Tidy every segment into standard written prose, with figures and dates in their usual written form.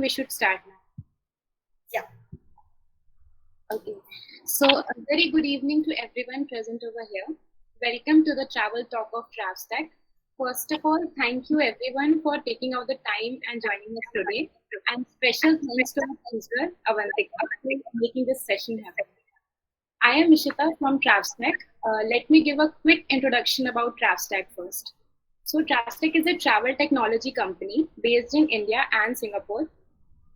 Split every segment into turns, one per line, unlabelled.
we should start now.
Yeah.
Okay. So, a very good evening to everyone present over here. Welcome to the Travel Talk of TravStack. First of all, thank you everyone for taking out the time and joining us today. And special thanks to our teacher, Avantika, for making this session happen. I am Ishita from TravStack. Let me give a quick introduction about TravStack first. So, TravStack is a travel technology company based in India and Singapore.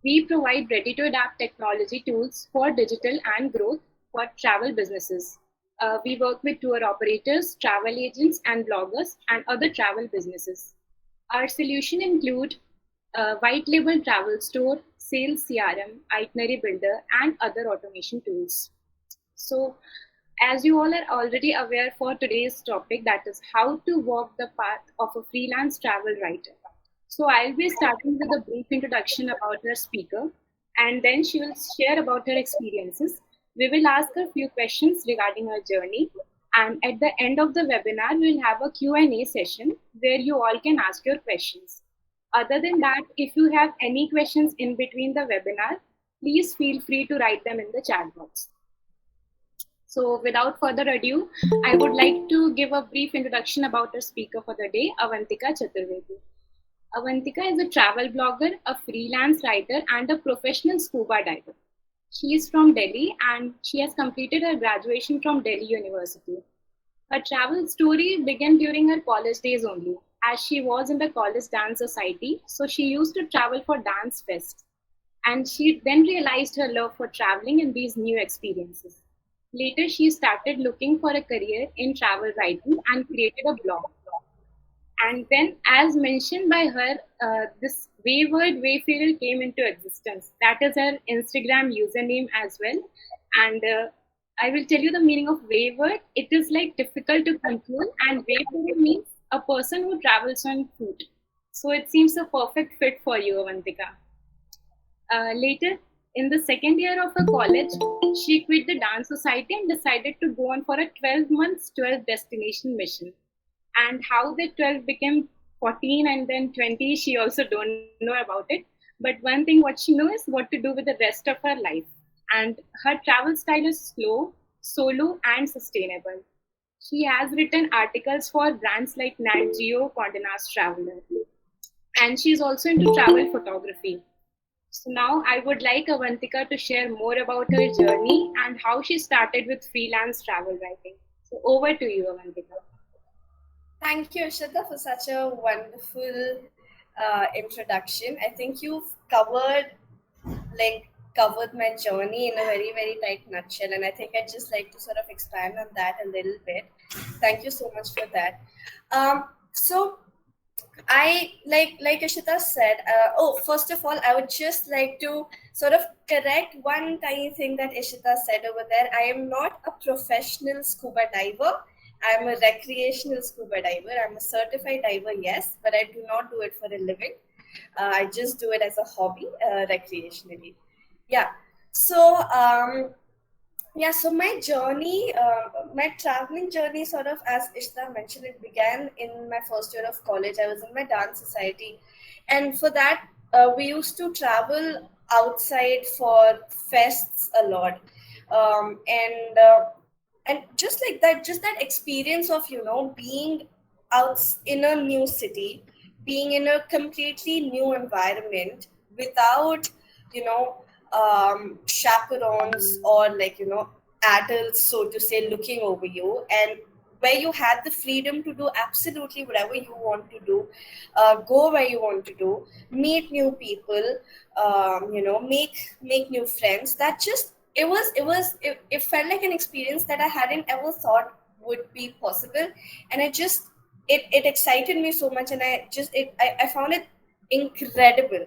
We provide ready to adapt technology tools for digital and growth for travel businesses. We work with tour operators, travel agents, and bloggers, and other travel businesses. Our solution include white label travel store, sales CRM, itinerary builder, and other automation tools. So, as you all are already aware for today's topic, that is how to walk the path of a freelance travel writer. So, I'll be starting with a brief introduction about our speaker, and then she will share about her experiences. We will ask her a few questions regarding her journey, and at the end of the webinar, we'll have a Q&A session where you all can ask your questions. Other than that, if you have any questions in between the webinar, please feel free to write them in the chat box. So without further ado, I would like to give a brief introduction about our speaker for the day, Avantika Chaturvedi. Avantika is a travel blogger, a freelance writer, and a professional scuba diver. She is from Delhi and she has completed her graduation from Delhi University. Her travel story began during her college days only, as she was in the college dance society, so she used to travel for dance fests. And she then realized her love for traveling and these new experiences. Later, she started looking for a career in travel writing and created a blog. And then, as mentioned by her, this wayward wayfarer came into existence. That is her Instagram username as well. And I will tell you the meaning of wayward. It is like difficult to control, and wayfarer means a person who travels on foot. So it seems a perfect fit for you, Avantika. Later, in the second year of her college, she quit the dance society and decided to go on for a 12 months, 12 destination mission. And how the 12 became 14 and then 20, she also don't know about it. But one thing what she knows is what to do with the rest of her life. And her travel style is slow, solo, and sustainable. She has written articles for brands like Nat Geo, Condé Nast Traveler. And she's also into travel photography. So now I would like Avantika to share more about her journey and how she started with freelance travel writing. So over to you, Avantika.
Thank you, Ishita, for such a wonderful introduction. I think you've covered my journey in a very, very tight nutshell, and I think I'd just like to sort of expand on that a little bit. Thank you so much for that. So I like Ishita said. First of all, I would just like to sort of correct one tiny thing that Ishita said over there. I am not a professional scuba diver. I'm a recreational scuba diver. I'm a certified diver, yes, but I do not do it for a living. I just do it as a hobby, recreationally. Yeah. So so my journey, my traveling journey, sort of, as Ishta mentioned, it began in my first year of college. I was in my dance society, and for that, we used to travel outside for fests a lot, and just like that, just that experience of being out in a new city, being in a completely new environment without you know chaperones or adults, so to say, looking over you, and where you had the freedom to do absolutely whatever you want to do, go where you want to do, meet new people, make new friends. That just it felt like an experience that I hadn't ever thought would be possible, and it excited me so much, and I found it incredible.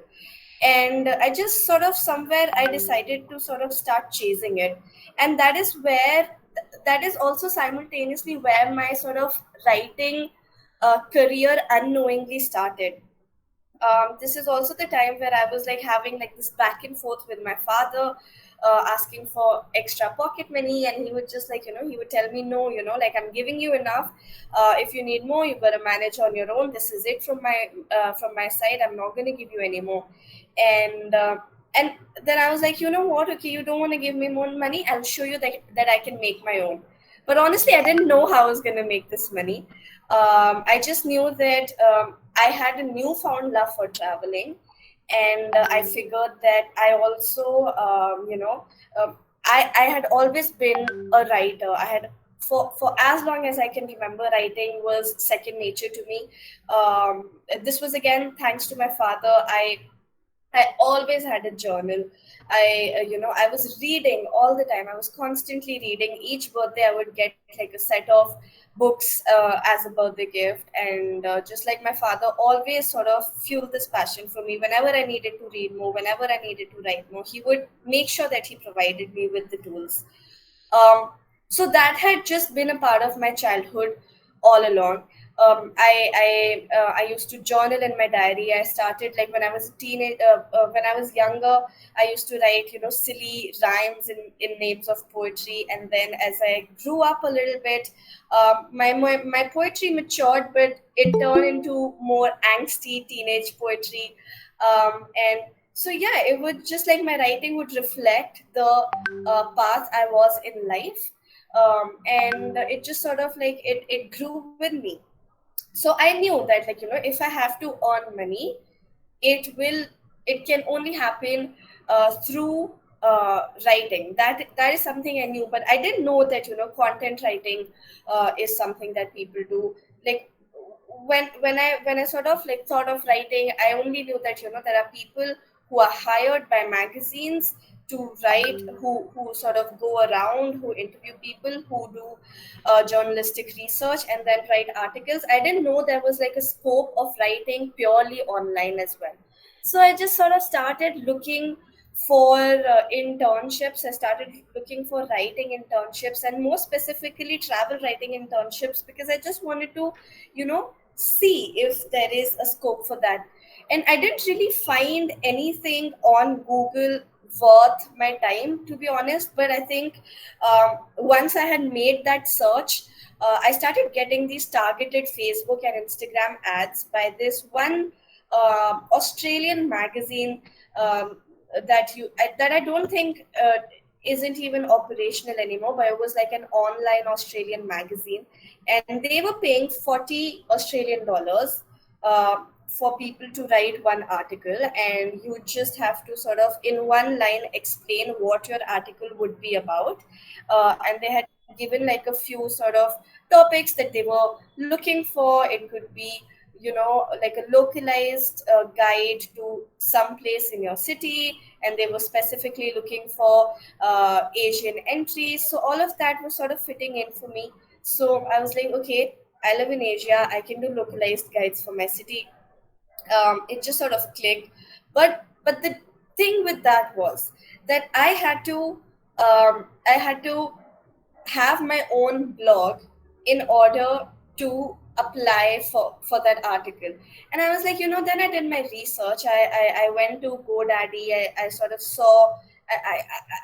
And I just sort of somewhere I decided to sort of start chasing it, and that is also simultaneously where my sort of writing career unknowingly started. This is also the time where I was like having like this back and forth with my father. asking for extra pocket money, and he would just he would tell me, no, like, I'm giving you enough. If you need more, you gotta manage on your own. This is it from my side. I'm not gonna give you any more. And uh, and then I was like, you know what, okay, you don't want to give me more money, I'll show you that I can make my own. But honestly, I didn't know how I was going to make this money. I just knew that I had a newfound love for traveling, and I figured that I also, um, I had always been a writer. I had for as long as I can remember, writing was second nature to me. This was again thanks to my father. I always had a journal. I was reading all the time. I was constantly reading. Each birthday, I would get like a set of books as a birthday gift. And just like my father, always sort of fueled this passion for me. Whenever I needed to read more, whenever I needed to write more, he would make sure that he provided me with the tools. um, so that had just been a part of my childhood all along. I used to journal in my diary. I started like when I was a teenage, when I was younger. I used to write, silly rhymes in names of poetry. And then as I grew up a little bit, my poetry matured, but it turned into more angsty teenage poetry. And so yeah, it would just like my writing would reflect the path I was in life. And it just sort of like it grew with me. So I knew that, like, if I have to earn money, it will it can only happen through writing. That is something I knew, but I didn't know that, content writing is something that people do. Like, when I sort of like thought of writing, I only knew that, there are people who are hired by magazines to write, who sort of go around, who interview people, who do journalistic research and then write articles. I didn't know there was like a scope of writing purely online as well. So I just sort of started looking for internships. I started looking for writing internships, and more specifically travel writing internships, because I just wanted to, see if there is a scope for that. And I didn't really find anything on Google worth my time, to be honest. But I think once I had made that search, I started getting these targeted Facebook and Instagram ads by this one Australian magazine, um, that I don't think isn't even operational anymore, but it was like an online Australian magazine, and they were paying $40 Australian for people to write one article, and you just have to sort of in one line explain what your article would be about. And they had given like a few sort of topics that they were looking for. It could be, like a localized guide to some place in your city, and they were specifically looking for Asian entries. So all of that was sort of fitting in for me. So I was like, okay, I live in Asia, I can do localized guides for my city. It just sort of clicked. But the thing with that was that I had to have my own blog in order to apply for that article. And I was like, then I did my research. I went to GoDaddy. I sort of saw,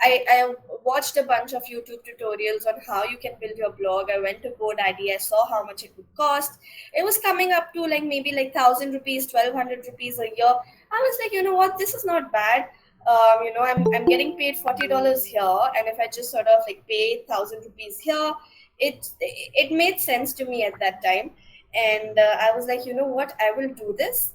I watched a bunch of YouTube tutorials on how you can build your blog. I went to GoDaddy. I saw how much it would cost. It was coming up to like maybe like 1,000 rupees, 1,200 rupees a year. I was like, you know what, this is not bad. I'm getting paid $40 here, and if I just sort of like pay 1,000 rupees here, it made sense to me at that time. And I was like, you know what, I will do this.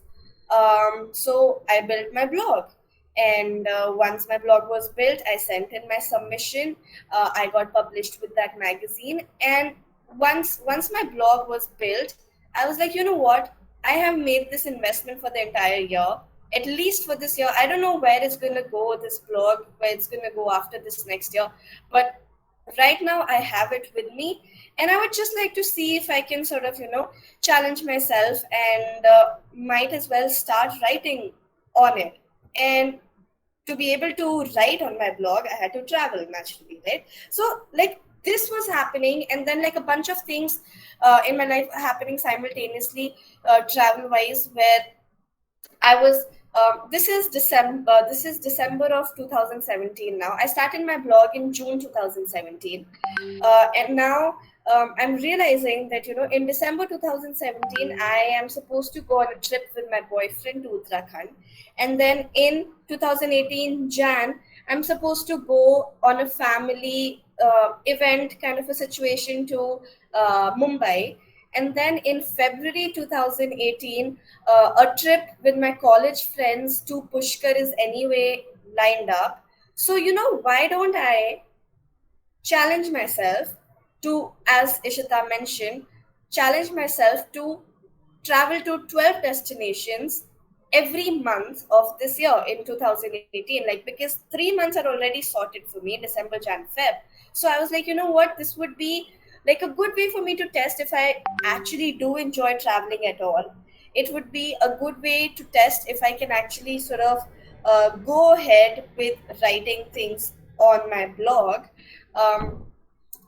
So I built my blog, and once my blog was built, I sent in my submission. I got published with that magazine, and once my blog was built, I was like, you know what, I have made this investment for the entire year, at least for this year. I don't know where it's going to go, this blog, where it's going to go after this next year. But right now, I have it with me. And I would just like to see if I can sort of, challenge myself, and might as well start writing on it. And to be able to write on my blog, I had to travel naturally, right? So, like, this was happening, and then like a bunch of things in my life happening simultaneously, travel wise, where I was This is December. This is December of 2017. Now I started my blog in June 2017, and now I'm realizing that in December 2017 I am supposed to go on a trip with my boyfriend to Uttarakhand, and then in 2018 Jan I'm supposed to go on a family event kind of a situation to Mumbai, and then in February 2018 a trip with my college friends to Pushkar is anyway lined up. So, why don't I challenge myself to, as Ishita mentioned, challenge myself to travel to 12 destinations every month of this year in 2018, like, because 3 months are already sorted for me, December, Jan, Feb. So I was like, you know what, this would be like a good way for me to test if I actually do enjoy traveling at all. It would be a good way to test if I can actually sort of go ahead with writing things on my blog. um,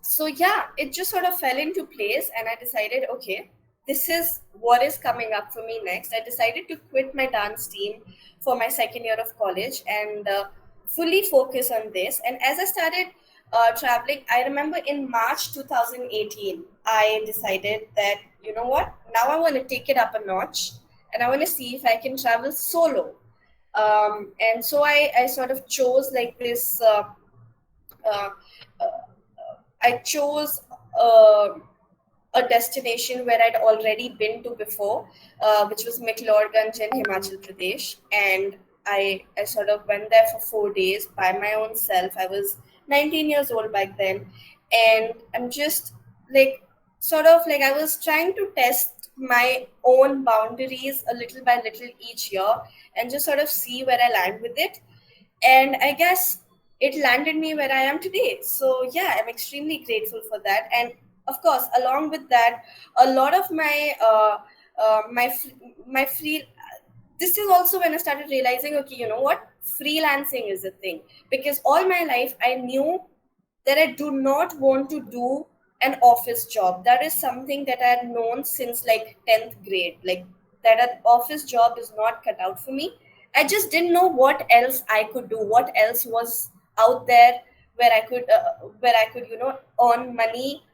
so yeah, it just sort of fell into place, and I decided, okay, this is what is coming up for me next. I decided to quit my dance team for my second year of college and fully focus on this. And as I started traveling, I remember in March 2018 I decided that, you know what, now I want to take it up a notch, and I want to see if I can travel solo. And so I sort of chose like this uh, I chose a destination where I'd already been to before, which was McLeodganj in Himachal Pradesh. And I sort of went there for 4 days by my own self. I was 19 years old back then. And I'm just like, sort of like, I was trying to test my own boundaries a little by little each year and just sort of see where I land with it. And I guess it landed me where I am today. So yeah, I'm extremely grateful for that. And of course, along with that, a lot of my my free. This is also when I started realizing, okay, you know what, freelancing is a thing, because all my life I knew that I do not want to do an office job. That is something that I had known since like 10th grade. Like, that an office job is not cut out for me. I just didn't know what else I could do, what else was out there where I could, earn money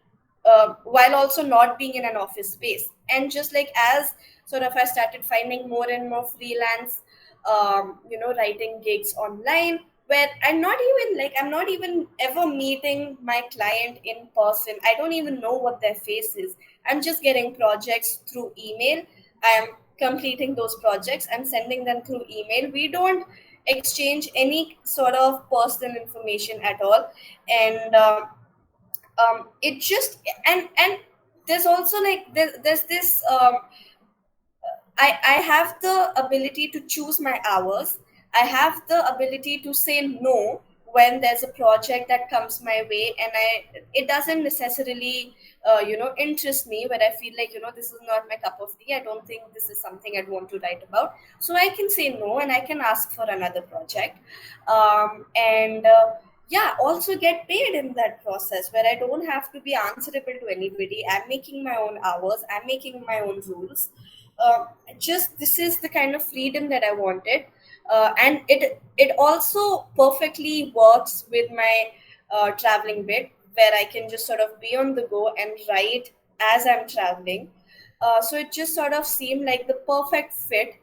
while also not being in an office space. And just like as sort of I started finding more and more freelance, writing gigs online, where I'm not even ever meeting my client in person. I don't even know what their face is. I'm just getting projects through email. I'm completing those projects. I'm sending them through email. We don't exchange any sort of personal information at all. And it just and there's also like there's this I have the ability to choose my hours. I have the ability to say no when there's a project that comes my way, and it doesn't necessarily interest me, where I feel like, this is not my cup of tea. I don't think this is something I'd want to write about. So I can say no, and I can ask for another project. And yeah, also get paid in that process, where I don't have to be answerable to anybody. I'm making my own hours. I'm making my own rules. uh, just this is the kind of freedom that I wanted. And it also perfectly works with my traveling bit, where I can just sort of be on the go and write as I'm traveling. So it just sort of seemed like the perfect fit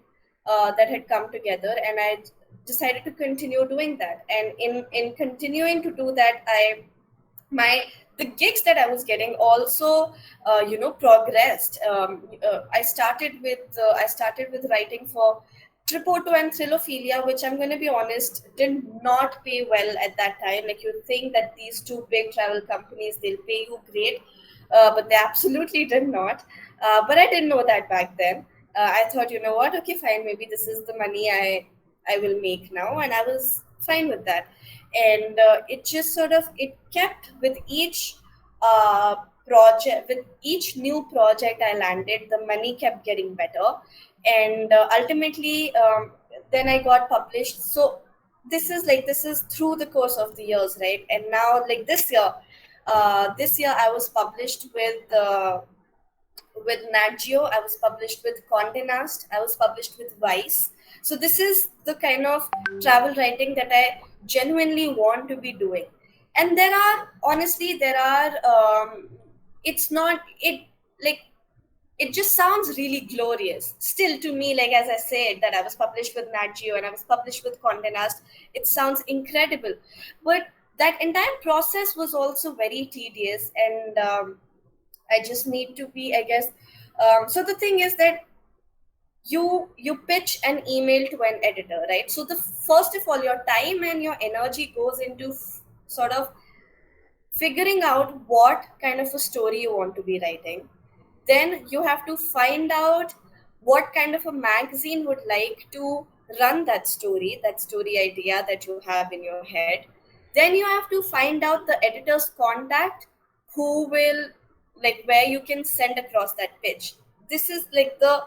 that had come together, and I decided to continue doing that. And in continuing to do that, my the gigs that I was getting also progressed. I started with writing for Tripoto and Thrillophilia, which I'm going to be honest, did not pay well at that time. Like, you think that these two big travel companies, they'll pay you great, but they absolutely did not. But I didn't know that back then. I thought, you know what, okay, fine, maybe this is the money I will make now, and I was fine with that. And it just sort of it kept with each uh, project, with each new project I landed, the money kept getting better. And ultimately, then I got published. So this is through the course of the years, right? And now, like, this year I was published with Nat Geo. I was published with Condé Nast. I was published with Vice. So this is the kind of travel writing that I genuinely want to be doing. And there are, honestly, there are it's not it like it just sounds really glorious still to me. Like, as I said, that I was published with Nat Geo and I was published with Condé Nast, it sounds incredible. But that entire process was also very tedious, and I just need to be, I guess. So the thing is that you pitch an email to an editor, right? So the first of all, your time and your energy goes into sort of figuring out what kind of a story you want to be writing. Then you have to find out what kind of a magazine would like to run that story idea that you have in your head. Then you have to find out the editor's contact, who will, like, where you can send across that pitch. This is like the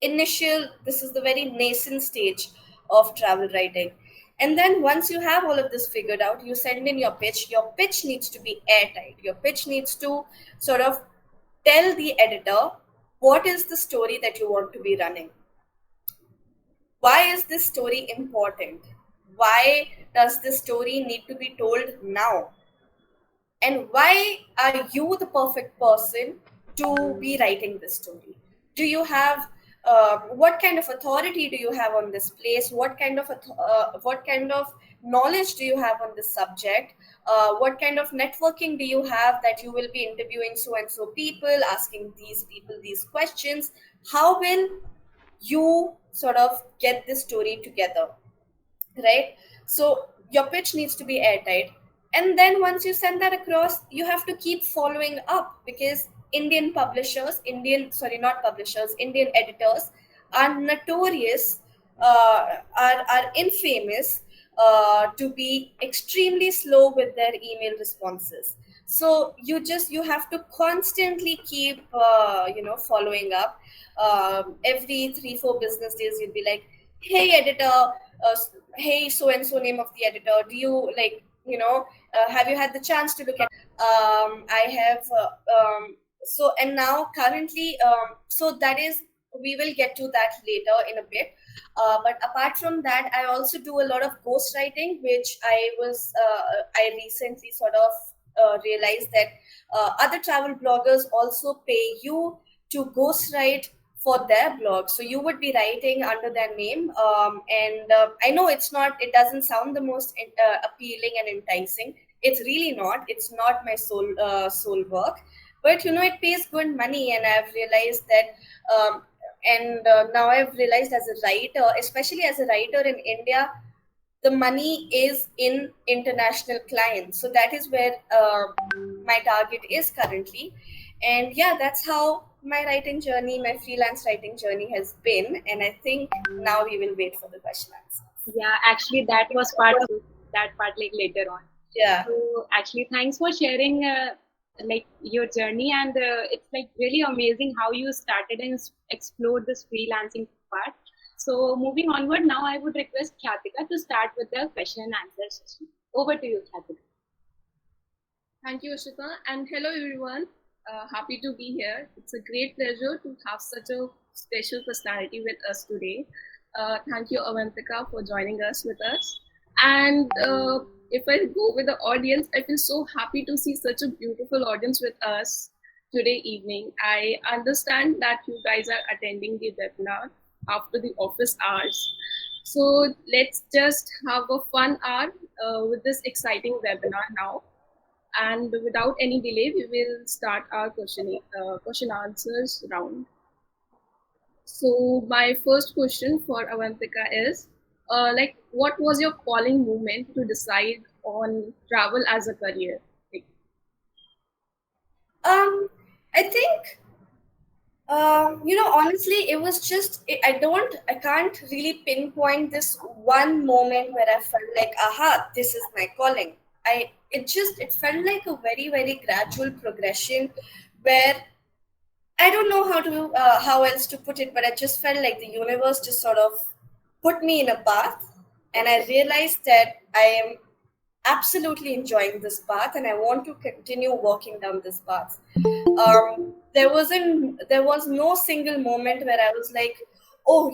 this is the very nascent stage of travel writing. And then once you have all of this figured out, you send in your pitch. Your pitch needs to be airtight. Your pitch needs to sort of tell the editor what is the story that you want to be running. Why is this story important? Why does this story need to be told now? And why are you the perfect person to be writing this story? Do you have what kind of authority do you have on this place? What kind of knowledge do you have on this subject? What kind of networking do you have that you will be interviewing so and so people, asking these people these questions? How will you sort of get this story together, right? So your pitch needs to be airtight. And then once you send that across, you have to keep following up, because Indian editors are notorious, are infamous to be extremely slow with their email responses. So you have to constantly keep following up. Every 3-4 business days, you'll be like, hey editor, hey so and so, name of the editor, do you like, have you had the chance to look at I have so and now currently, so that is, we will get to that later in a bit. But apart from that, I also do a lot of ghostwriting, which I recently sort of realized that other travel bloggers also pay you to ghostwrite for their blog. So you would be writing under their name, and I know it doesn't sound the most appealing and enticing. It's really not. It's not my soul work, but it pays good money, and I've realized that. And now I've realized, as a writer, especially as a writer in India, the money is in international clients. So that is where my target is currently. And yeah, that's how my writing journey, my freelance writing journey has been. And I think now we will wait for the question answers.
Yeah, actually, that was part of that part like later on.
Yeah.
So actually, thanks for sharing like your journey, and it's like really amazing how you started and explored this freelancing part. So moving onward, now I would request Kyatika to start with the question and answer session. Over to you, Kyatika.
Thank you, Ashita, and hello everyone. Happy to be here. It's a great pleasure to have such a special personality with us today. Thank you, Avantika, for joining us with us. And if I go with the audience, I feel so happy to see such a beautiful audience with us today evening. I understand that you guys are attending the webinar after the office hours. So let's just have a fun hour with this exciting webinar now. And without any delay, we will start our question answers round. So my first question for Avantika is, like, what was your calling moment to decide on travel as a career? Like,
I think, honestly, it was just, I can't really pinpoint this one moment where I felt like, aha, this is my calling. It felt like a very, very gradual progression where I don't know how else to put it, but I just felt like the universe just sort of put me in a path, and I realized that I am absolutely enjoying this path, and I want to continue walking down this path. There was no single moment where I was like, oh,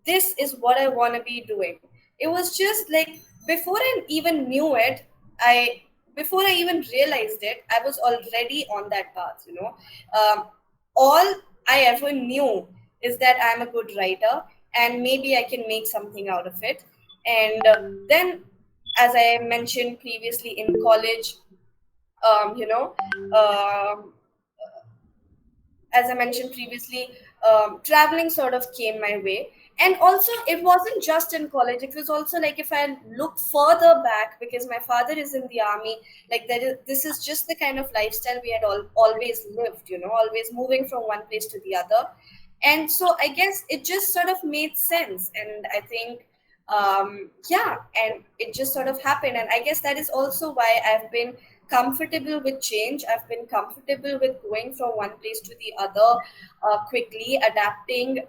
this is what I want to be doing. It was just like before I even knew it, I before I even realized it, I was already on that path. All I ever knew is that I'm a good writer and maybe I can make something out of it. And then, as I mentioned previously in college, um, you know, um, as I mentioned previously, traveling sort of came my way. And also, it wasn't just in college. It was also like if I look further back, because my father is in the army, like this is just the kind of lifestyle we had always lived, always moving from one place to the other. And so I guess it just sort of made sense. And I think, yeah, and it just sort of happened. And I guess that is also why I've been comfortable with change. I've been comfortable with going from one place to the other quickly, adapting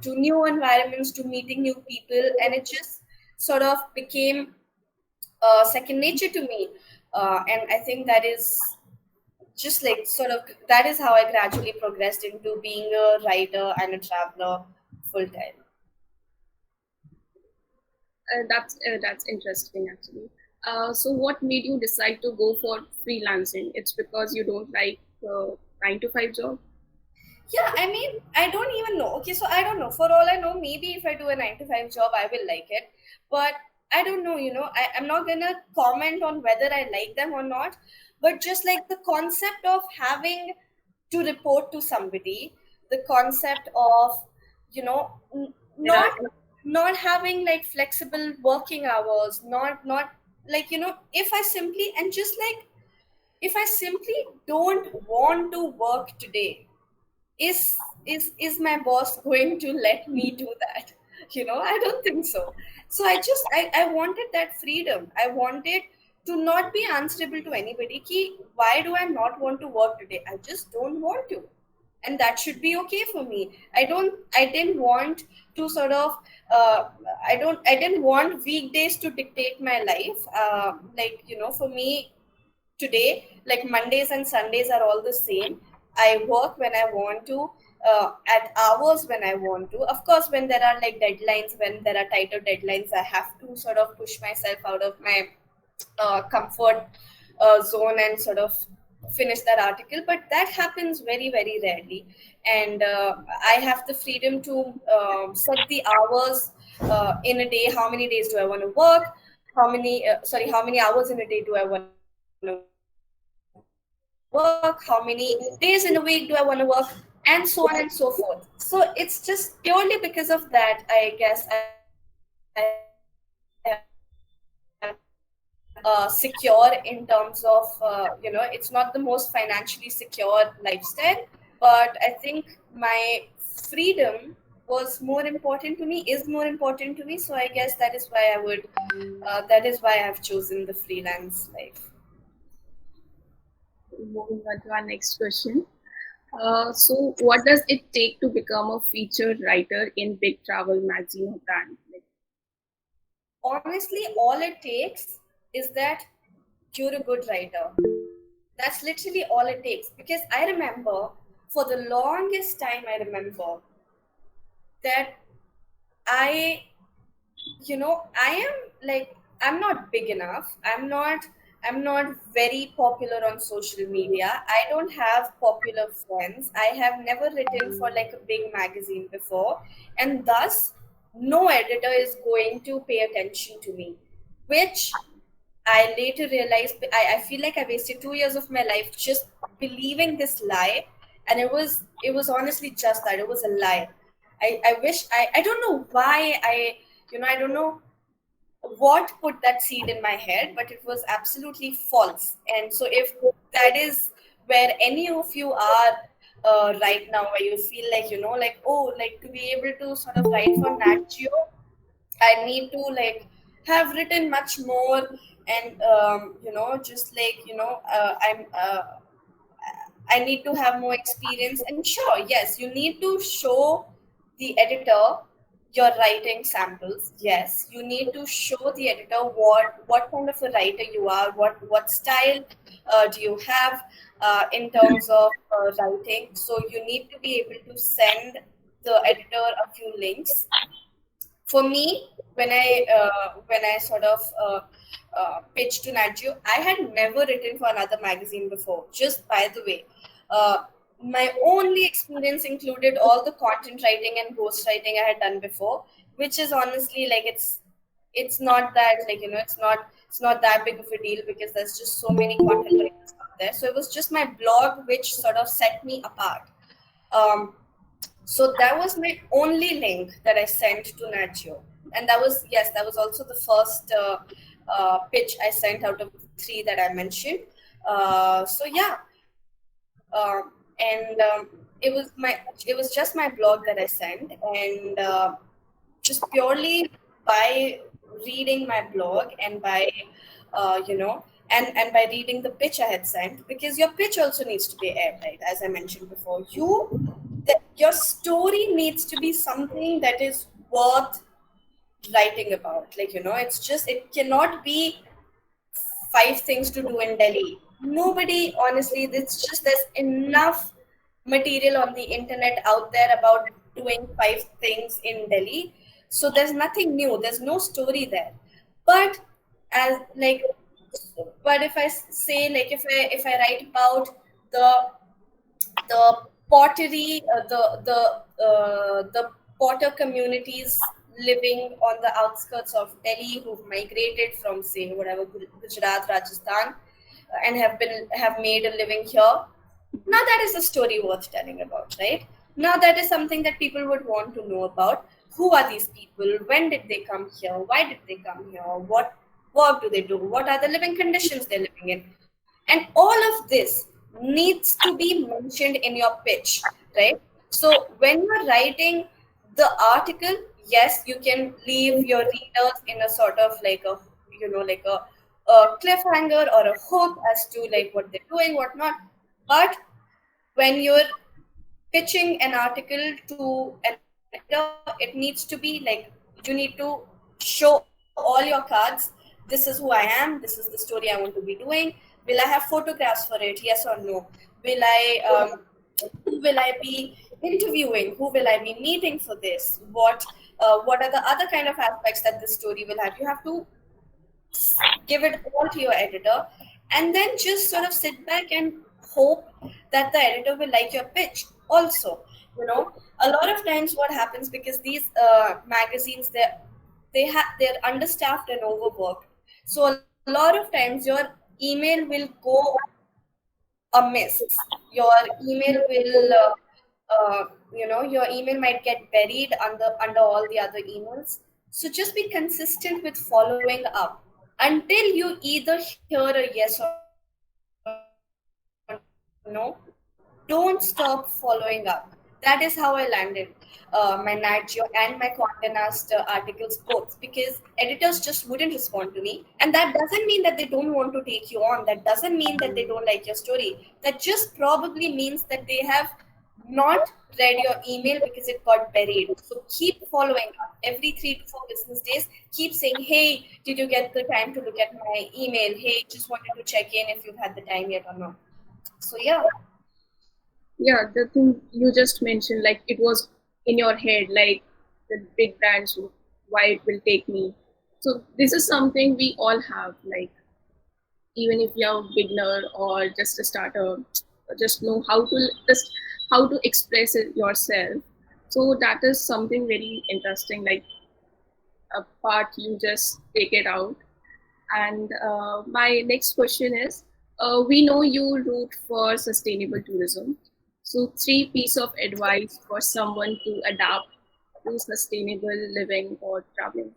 to new environments, to meeting new people, and it just sort of became second nature to me. And I think that is just like sort of that is how I gradually progressed into being a writer and a traveler full time.
That's interesting actually. So what made you decide to go for freelancing? It's because you don't like 9 to 5 job.
Yeah, I mean, I don't even know. Okay, so I don't know. For all I know, maybe if I do a 9 to 5 job, I will like it. But I don't know, I'm not gonna comment on whether I like them or not. But just like the concept of having to report to somebody, the concept of,
There are
not having like flexible working hours, not like, if I simply and just like if I simply don't want to work today, is my boss going to let me do that? I don't think so. So I wanted that freedom. I wanted to not be answerable to anybody. Why do I not want to work today? I just don't want to, and that should be okay for me. I didn't want to sort of I didn't want weekdays to dictate my life. Like, for me today, like Mondays and Sundays are all the same. I work when I want to, at hours when I want to. Of course, when there are like deadlines, when there are tighter deadlines, I have to sort of push myself out of my comfort zone and sort of finish that article. But that happens very, very rarely. And I have the freedom to set the hours in a day. How many days do I want to work? How many hours in a day do I want to work? How many days in a week do I want to work? And so on and so forth. So it's just purely because of that, I guess I have secure in terms of it's not the most financially secure lifestyle, but I think my freedom was more important to me, is more important to me. So I guess that is why I've chosen the freelance life.
moving on to our next question. So what does it take to become a featured writer in big travel magazine or brand? Like,
Honestly, all it takes is that you're a good writer. That's literally all it takes. Because I remember, for the longest time, I remember that I, I am like, I'm not big enough. I'm not very popular on social media. I don't have popular friends. I have never written for like a big magazine before. And thus, no editor is going to pay attention to me, which I later realized I feel like I wasted 2 years of my life just believing this lie. And it was honestly just that. It was a lie. I wish I don't know why I don't know what put that seed in my head, but it was absolutely false. And so if that is where any of you are right now, where you feel like, like, oh, like to be able to sort of write for Nat Geo, I need to like have written much more. And just like, I need to have more experience. And sure, yes, you need to show the editor your writing samples. Yes, you need to show the editor what kind of a writer you are, what style do you have in terms of writing. So you need to be able to send the editor a few links. for me, when I sort of pitched to Nat Geo, I had never written for another magazine before. Just by the way, uh, my only experience included all the content writing and ghost writing I had done before, which is honestly like it's not that, like, you know, it's not that big of a deal because there's just so many content writers out there. So it was just my blog which sort of set me apart. Um, so that was my only link that I sent to Nat Geo. And that was, yes, that was also the first pitch I sent out of the three that I mentioned. So yeah, and it was just my blog that I sent, and just purely by reading my blog and by you know and by reading the pitch I had sent, because your pitch also needs to be aired, right? As I mentioned before, your story needs to be something that is worth writing about. Like, you know, it's just, it cannot be five things to do in Delhi. Nobody, honestly, it's just there's enough material on the internet out there about doing five things in Delhi. So there's nothing new. There's no story there. But as like, but if I say, like, if I write about the the pottery, the potter communities living on the outskirts of Delhi who've migrated from, say, whatever, Gujarat, Rajasthan, and have made a living here. Now that is a story worth telling about, right? Now that is something that people would want to know about. Who are these people? When did they come here? Why did they come here? What work do they do? What are the living conditions they're living in? And all of this needs to be mentioned in your pitch, right? So when you're writing the article, yes, you can leave your readers in a sort of like a, you know, like a cliffhanger or a hook as to like what they're doing, what not. But when you're pitching an article to an editor, it needs to be like, you need to show all your cards. This is who I am. This is the story I want to be doing. Will I have photographs for it? Yes or no? Will who will I be interviewing? Who will I be meeting for this? What are the other kind of aspects that this story will have? You have to give it all to your editor, and then just sort of sit back and hope that the editor will like your pitch also. You know, a lot of times what happens, because these magazines, they're understaffed and overworked, so a lot of times your email will go amiss. Your email will your email might get buried under all the other emails. So just be consistent with following up until you either hear a yes or no. Don't stop following up. That is how I landed my Nat Geo and my Condé Nast articles both, because editors just wouldn't respond to me. And that doesn't mean that they don't want to take you on. That doesn't mean that they don't like your story. That just probably means that they have not read your email because it got buried. So keep following up every 3 to 4 business days. Keep saying, hey, did you get the time to look at my email? Hey, just wanted to check in if you've had the time yet or not. So yeah.
Yeah, the thing you just mentioned, like it was in your head, like the big brands, why it will take me. So this is something we all have, like even if you're a beginner or just a starter, just know how to just how to express it yourself. So that is something very interesting, like a part you just take it out. And my next question is, we know you root for sustainable tourism. So three piece of advice for someone to adapt to sustainable living or traveling.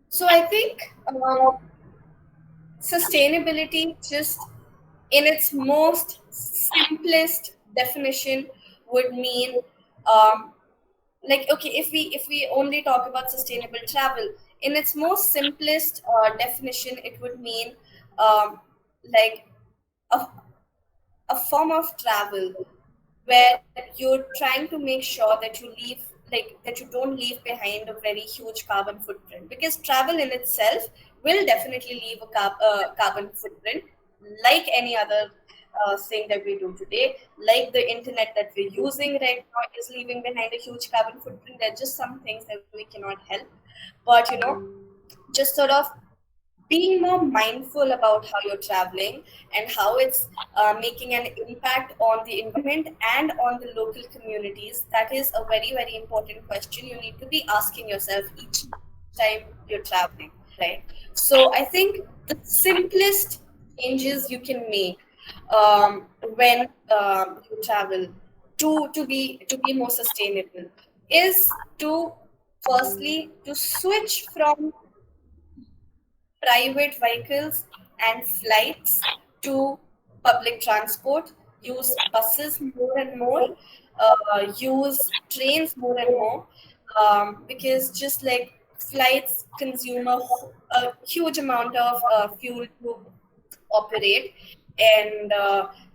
So I think sustainability, just in its most simplest definition, would mean, um, like, okay, if we only talk about sustainable travel in its most simplest definition, it would mean, like, a, a form of travel where you're trying to make sure that you leave, like, that you don't leave behind a very huge carbon footprint, because travel in itself will definitely leave a carbon footprint, like any other thing that we do today, like the internet that we're using right now, is leaving behind a huge carbon footprint. There are just some things that we cannot help, but just sort of being more mindful about how you're traveling and how it's making an impact on the environment and on the local communities. That is a very, very important question you need to be asking yourself each time you're traveling, right? So I think the simplest changes you can make when you travel to be more sustainable is to firstly to switch from private vehicles and flights to public transport, use buses more and more, use trains more and more, because just like flights consume a huge amount of fuel to operate, and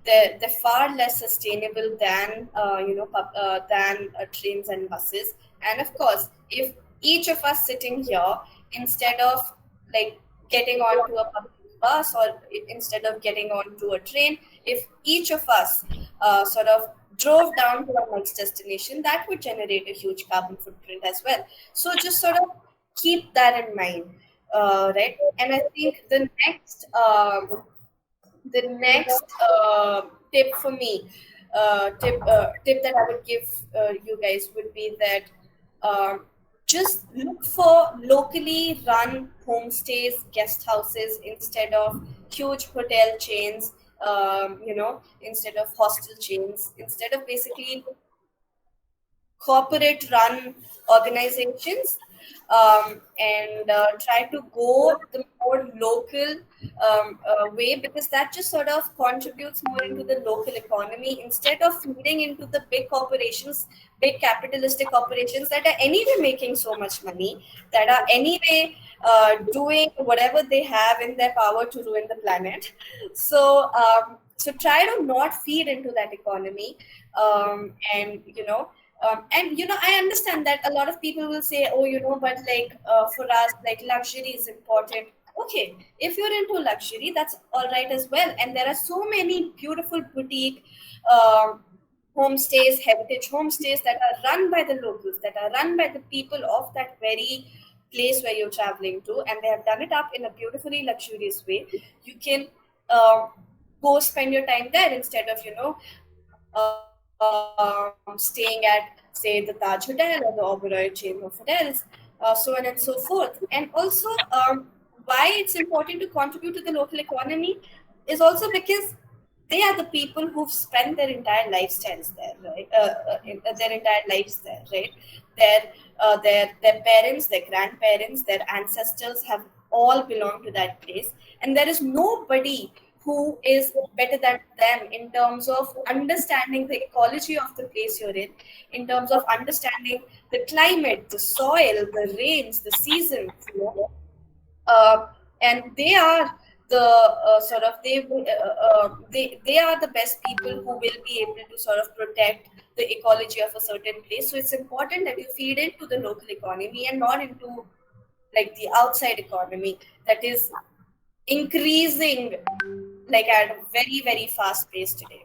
they're far less sustainable than trains and buses. And of course, if each of us sitting here, instead of like getting onto a public bus, or instead of getting onto a train, if each of us sort of drove down to our next destination, that would generate a huge carbon footprint as well. So just sort of keep that in mind, right? And I think the next tip for me, tip that I would give you guys would be that um, just look for locally run homestays, guest houses, instead of huge hotel chains. Instead of hostel chains, instead of basically corporate run organizations, and try to go the more local way, because that just sort of contributes more into the local economy instead of feeding into the big corporations, big capitalistic corporations that are anyway making so much money, that are anyway doing whatever they have in their power to ruin the planet. So try to not feed into that economy, and I understand that a lot of people will say, oh, but like for us, like luxury is important. Okay, if you're into luxury, that's all right as well. And there are so many beautiful boutique um, homestays, heritage homestays that are run by the locals, that are run by the people of that very place where you're traveling to, and they have done it up in a beautifully luxurious way. You can um, go spend your time there instead of staying at, say, the Taj Hotel or the Oberoi chain of hotels, so on and so forth. And also, why it's important to contribute to the local economy is also because they are the people who've spent their entire lifestyles there, right? Their entire lives there, right? Their parents, their grandparents, their ancestors have all belonged to that place, and there is nobody who is better than them in terms of understanding the ecology of the place you're in terms of understanding the climate, the soil, the rains, the seasons, uh, and they are the sort of they are the best people who will be able to sort of protect the ecology of a certain place. So it's important that you feed into the local economy and not into like the outside economy that is increasing like at a very, very fast pace today.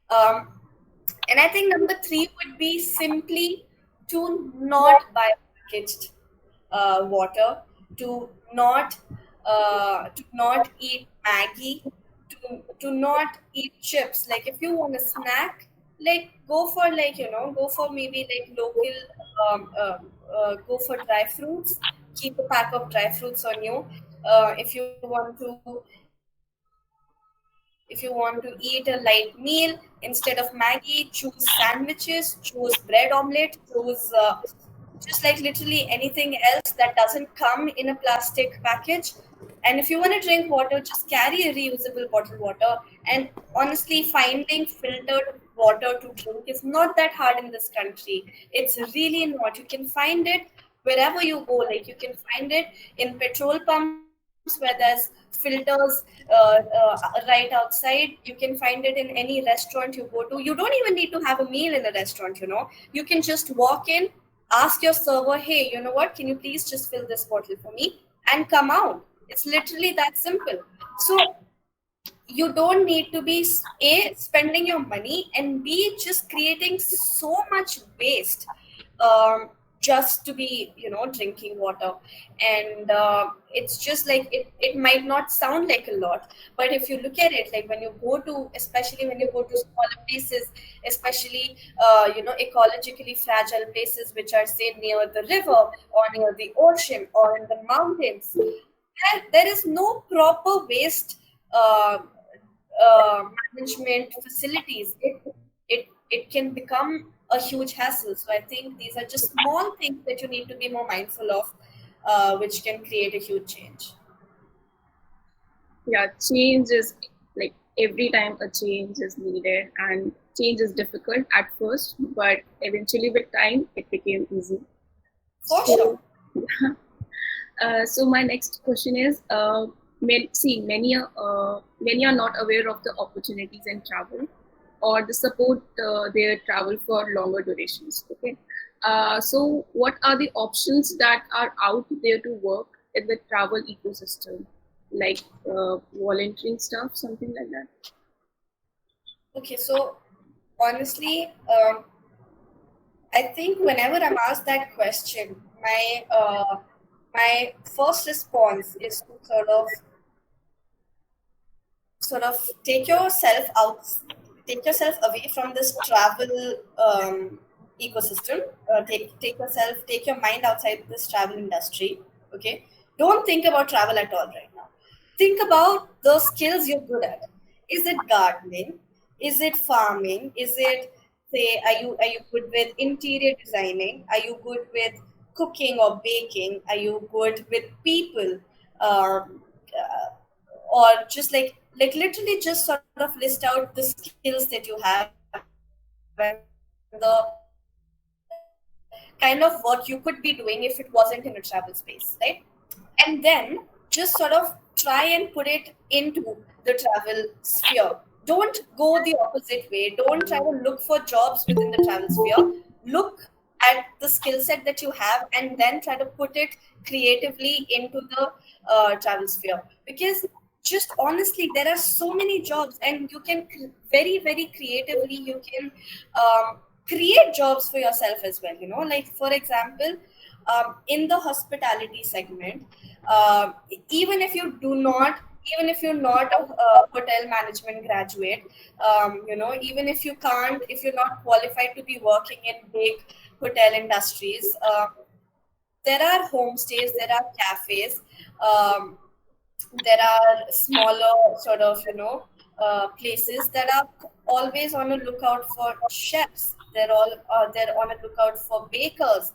Um, and I think number three would be simply to not buy packaged water, to not eat Maggie, to not eat chips. Like if you want a snack, like go for maybe like local, go for dry fruits. Keep a pack of dry fruits on you. If you want to eat a light meal, instead of Maggie, choose sandwiches, choose bread omelette, choose just like literally anything else that doesn't come in a plastic package. And if you want to drink water, just carry a reusable bottled water. And honestly, finding filtered water to drink is not that hard in this country. It's really not. You can find it wherever you go. Like you can find it in petrol pumps where there's filters right outside. You can find it in any restaurant you go to. You don't even need to have a meal in a restaurant. You can just walk in, ask your server, hey, you know what, can you please just fill this bottle for me, and come out. It's literally that simple. So you don't need to be a spending your money, and b just creating so much waste, um, just to be drinking water. And it's just like it might not sound like a lot, but if you look at it, like when you go to, especially when you go to smaller places, especially ecologically fragile places which are, say, near the river or near the ocean or in the mountains, there is no proper waste uh, management facilities. It can become a huge hassle. So I think these are just small things that you need to be more mindful of, which can create a huge change.
Yeah, change is like every time a change is needed, and change is difficult at first, but eventually with time it became easy.
For
So,
sure.
so my next question is, many are not aware of the opportunities in travel or the support their travel for longer durations. Okay, so what are the options that are out there to work in the travel ecosystem, like volunteering stuff, something like that?
Okay, so honestly, I think whenever I'm asked that question, my first response is to sort of take yourself away from this travel ecosystem. Take your mind outside this travel industry. Okay, don't think about travel at all right now. Think about the skills you're good at. Is it gardening? Is it farming? Is it, say, are you good with interior designing? Are you good with cooking or baking? Are you good with people? Or just like literally just sort of list out the skills that you have and the kind of work you could be doing if it wasn't in a travel space, right? And then just sort of try and put it into the travel sphere. Don't go the opposite way. Don't try to look for jobs within the travel sphere. Look at the skill set that you have and then try to put it creatively into the travel sphere. Because just honestly, there are so many jobs, and you can very, very creatively, you can create jobs for yourself as well. Like, for example, in the hospitality segment, even if you do not even if you're not a hotel management graduate, even if you're not qualified to be working in big hotel industries, there are homestays, there are cafes, um, there are smaller sort of places that are always on a lookout for chefs. They're on a lookout for bakers.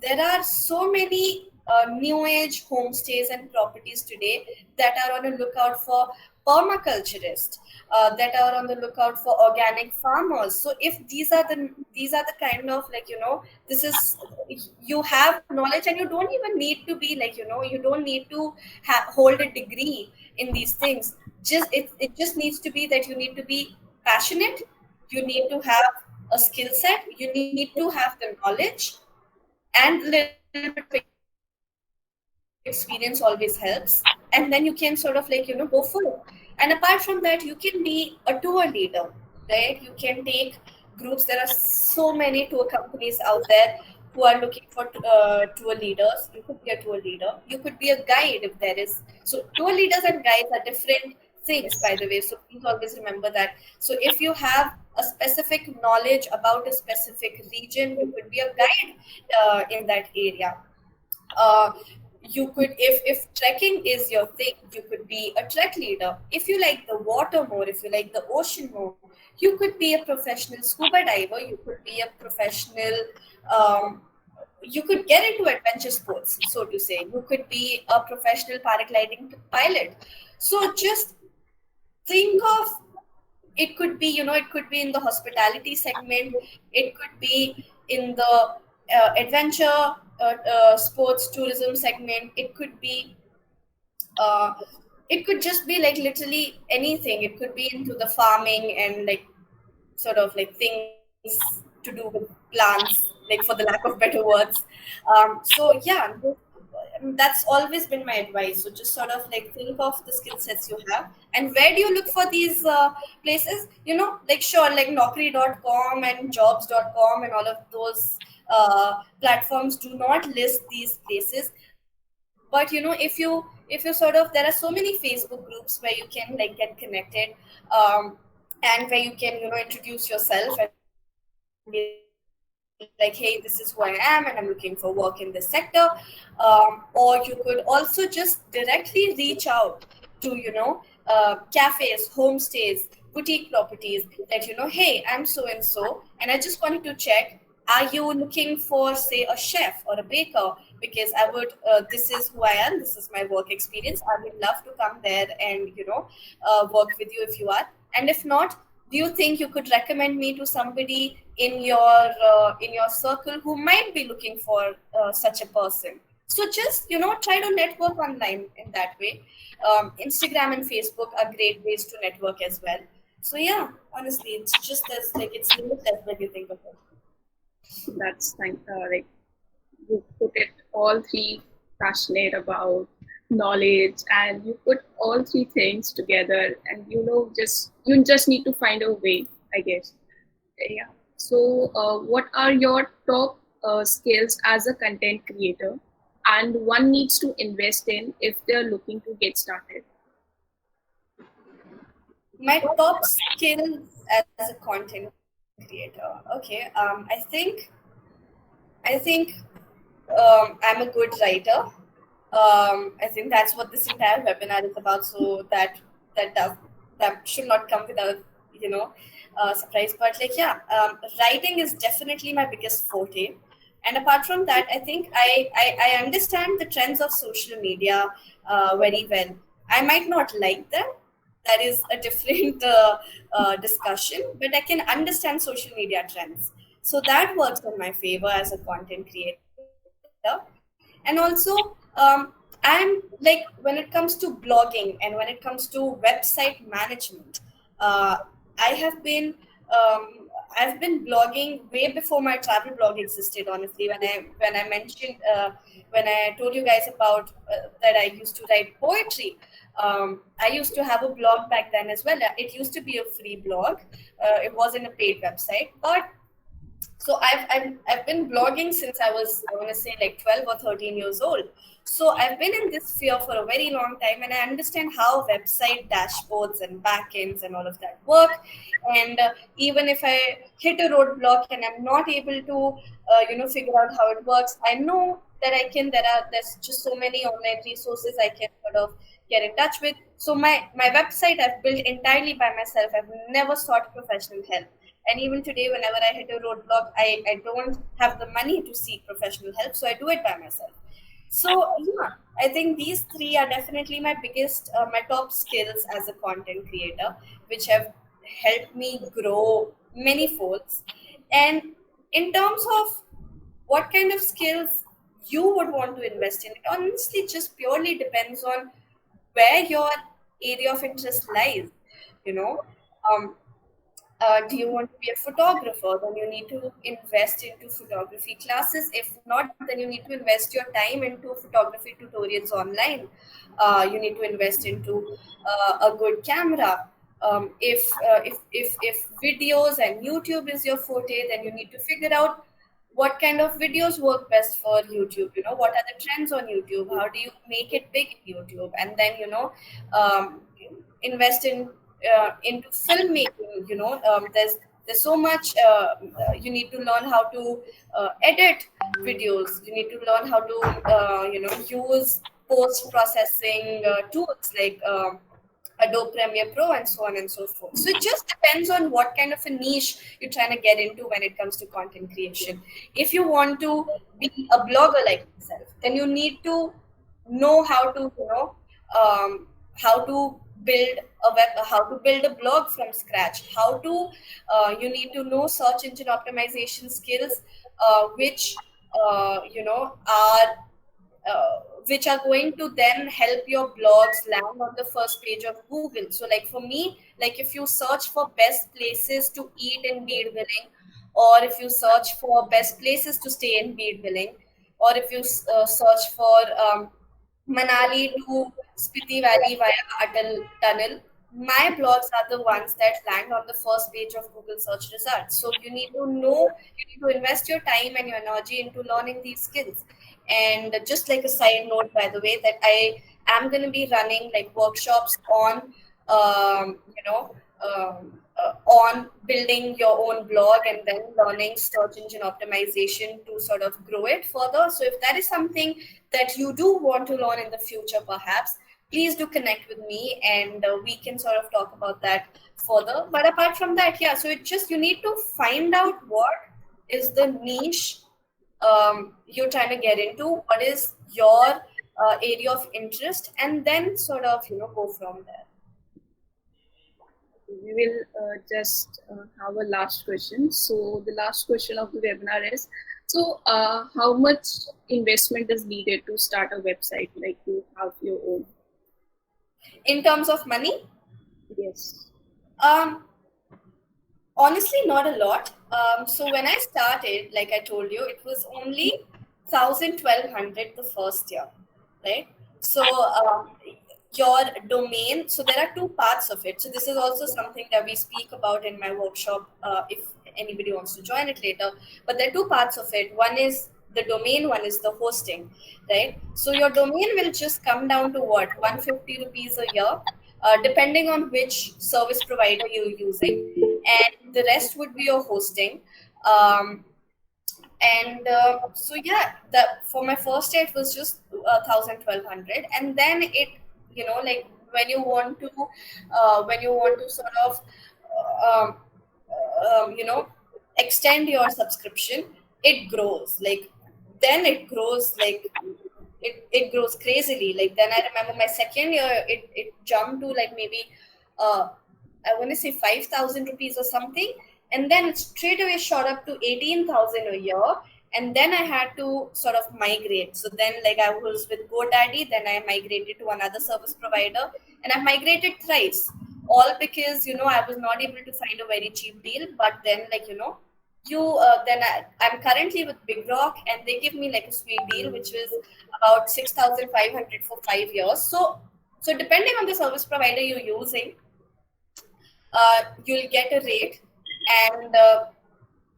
There are so many new age homestays and properties today that are on a lookout for permaculturists, that are on the lookout for organic farmers. So if these are the kind of, this is, you have knowledge, and you don't even need to be you don't need to hold a degree in these things. It just needs to be that you need to be passionate, you need to have a skill set, you need to have the knowledge, and a little bit of experience always helps. And then you can sort of go for it. And apart from that, you can be a tour leader, right? You can take groups. There are so many tour companies out there who are looking for tour leaders. You could be a tour leader, you could be a guide if there is. So tour leaders and guides are different things, by the way, so please always remember that. So if you have a specific knowledge about a specific region, you could be a guide in that area. uh, you could, if trekking is your thing, you could be a trek leader. If you like the water more, if you like the ocean more, you could be a professional scuba diver, you could be a professional, um, you could get into adventure sports, so to say. You could be a professional paragliding pilot. So just think of, it could be in the hospitality segment, it could be in the adventure sports tourism segment, uh, it could just be like literally anything. It could be into the farming and like sort of like things to do with plants, like for the lack of better words. So yeah, that's always been my advice. So just sort of like think of the skill sets you have, and where do you look for these places? Like sure, like Naukri.com and Jobs.com and all of those platforms do not list these places. But if you sort of, there are so many Facebook groups where you can like get connected, um, and where you can introduce yourself and be like, hey, this is who I am and I'm looking for work in this sector. Or you could also just directly reach out to cafes, homestays, boutique properties, that hey, I'm so and so, and I just wanted to check, are you looking for say a chef or a baker? Because this is who I am, this is my work experience, I would love to come there and work with you if you are. And if not, do you think you could recommend me to somebody in your circle who might be looking for such a person? So just try to network online in that way. Instagram and Facebook are great ways to network as well. So yeah, honestly, it's just as like it's limitless when you think of it.
That's like you put it all three passionate about knowledge, and you put all three things together, and you just need to find a way, I guess. Yeah. So, what are your top skills as a content creator, and one needs to invest in if they're looking to get started?
My top skills as a content creator. Okay. I think I'm a good writer. I think that's what this entire webinar is about. So that does that should not come without you know surprise. But like yeah, writing is definitely my biggest forte. And apart from that, I think I understand the trends of social media very well. I might not like them. That is a different discussion. But I can understand social media trends. So that works in my favor as a content creator. And also, I'm like, when it comes to blogging and when it comes to website management, uh, I have been I've been blogging way before my travel blog existed. Honestly, when I mentioned when I told you guys about that I used to write poetry, I used to have a blog back then as well. It used to be a free blog. It wasn't a paid website, but so I've been blogging since I want to say like 12 or 13 years old. So I've been in this sphere for a very long time, and I understand how website dashboards and backends and all of that work. And even if I hit a roadblock and I'm not able to figure out how it works, I know that there's just so many online resources I can sort of get in touch with. So my website I've built entirely by myself. I've never sought professional help. And even today, whenever I hit a roadblock, I don't have the money to seek professional help, so I do it by myself. So yeah, I think these three are definitely my top skills as a content creator, which have helped me grow many folds. And in terms of what kind of skills you would want to invest in, it honestly just purely depends on where your area of interest lies. You know, um, do you want to be a photographer? Then you need to invest into photography classes. If not, then you need to invest your time into photography tutorials online. You need to invest into a good camera. If videos and YouTube is your forte, then you need to figure out what kind of videos work best for YouTube. What are the trends on YouTube? How do you make it big in YouTube? And then um, invest into filmmaking. There's so much you need to learn how to edit videos. You need to learn how to use post processing tools like Adobe Premiere Pro and so on and so forth. So it just depends on what kind of a niche you're trying to get into when it comes to content creation. If you want to be a blogger like myself, then you need to know how to build how to build a blog from scratch. You need to know search engine optimization skills, which are which are going to then help your blogs land on the first page of Google. So, like for me, like if you search for best places to eat in Beadwilling, or if you search for best places to stay in Beadwilling, or if you search for Manali to Spiti Valley via Atal Tunnel, my blogs are the ones that land on the first page of Google search results. So you need to know, you need to invest your time and your energy into learning these skills. And just like a side note, by the way, that I am going to be running like workshops on, on building your own blog and then learning search engine optimization to sort of grow it further. So if that is something that you do want to learn in the future, perhaps, please do connect with me and we can sort of talk about that further. But apart from that, yeah, so it just, you need to find out what is the niche you're trying to get into, what is your area of interest, and then sort of, go from there.
We will just have a last question. So the last question of the webinar is, so how much investment is needed to start a website, like to have your own?
In terms of money?
Yes.
Honestly, not a lot. So when I started, like I told you, it was only 1,000, 1,200 the first year, right? So your domain, so there are two parts of it. So this is also something that we speak about in my workshop if anybody wants to join it later. But there are two parts of it. One is the domain, one is the hosting, right? So your domain will just come down to what, 150 rupees a year, depending on which service provider you're using, and the rest would be your hosting. So yeah, the for my first year it was just 1,000, 1,200, and then it, like when you want to sort of um, extend your subscription, it grows like then it grows like it grows crazily. Like then I remember my second year, it jumped to like maybe I want to say 5,000 rupees or something, and then it straight away shot up to 18,000 a year. And then I had to sort of migrate. So then, like I was with GoDaddy, then I migrated to another service provider, and I migrated thrice, all because I was not able to find a very cheap deal. But then, like I'm currently with Big Rock, and they give me like a sweet deal, which was about 6,500 for 5 years. So depending on the service provider you're using, you'll get a rate, and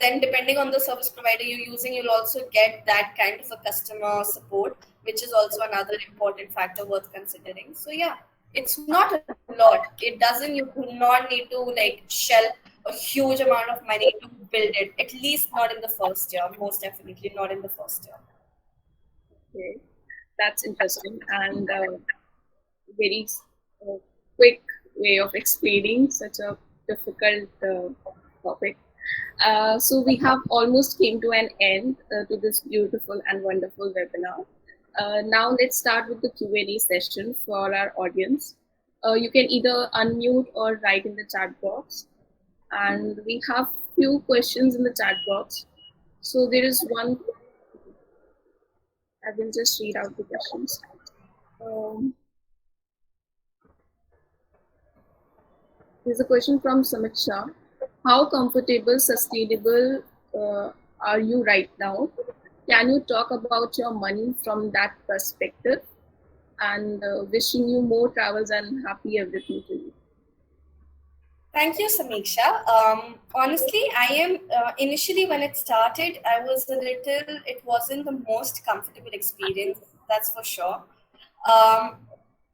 then depending on the service provider you're using, you'll also get that kind of a customer support, which is also another important factor worth considering. So yeah, it's not a lot. It doesn't, you do not need to like shell a huge amount of money to build it, at least not in the first year, most definitely not in the first year.
Okay, that's interesting and very quick way of explaining such a difficult topic. So we have almost came to an end to this beautiful and wonderful webinar. Now let's start with the Q&A session for our audience. You can either unmute or write in the chat box. And we have few questions in the chat box. So there is one, I will just read out the questions. There's a question from Samit Shah. How comfortable, sustainable are you right now? Can you talk about your money from that perspective? And wishing you more travels and happy everything to you.
Thank you, Samiksha. Honestly, I am initially when it started, I was a little, it wasn't the most comfortable experience, that's for sure.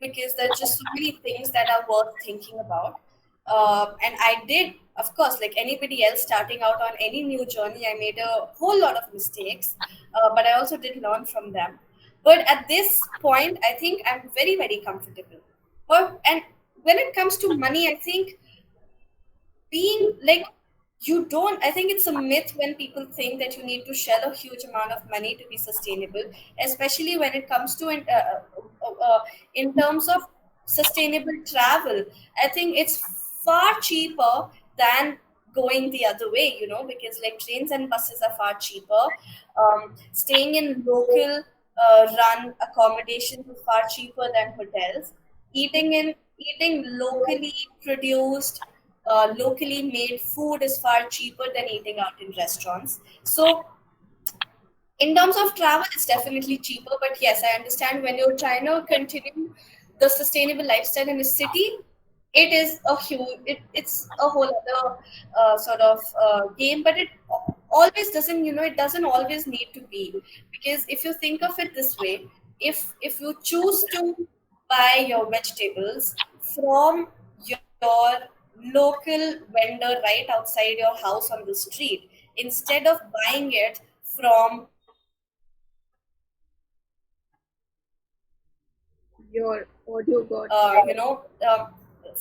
Because there's just so many things that are worth thinking about. And I did, of course, like anybody else starting out on any new journey, I made a whole lot of mistakes, but I also did learn from them. But at this point, I think I'm very, very comfortable. And when it comes to money, I think being like you don't, I think it's a myth when people think that you need to shell a huge amount of money to be sustainable, especially when it comes to in terms of sustainable travel. I think it's far cheaper than going the other way, because like trains and buses are far cheaper. Staying in local run accommodations is far cheaper than hotels. Eating locally produced, locally made food is far cheaper than eating out in restaurants. So in terms of travel, it's definitely cheaper. But yes, I understand when you're trying to continue the sustainable lifestyle in a city, it is a huge, it's a whole other sort of game. But it always doesn't, it doesn't always need to be, because if you think of it this way, if you choose to buy your vegetables from your local vendor right outside your house on the street, instead of buying it from
Your audio got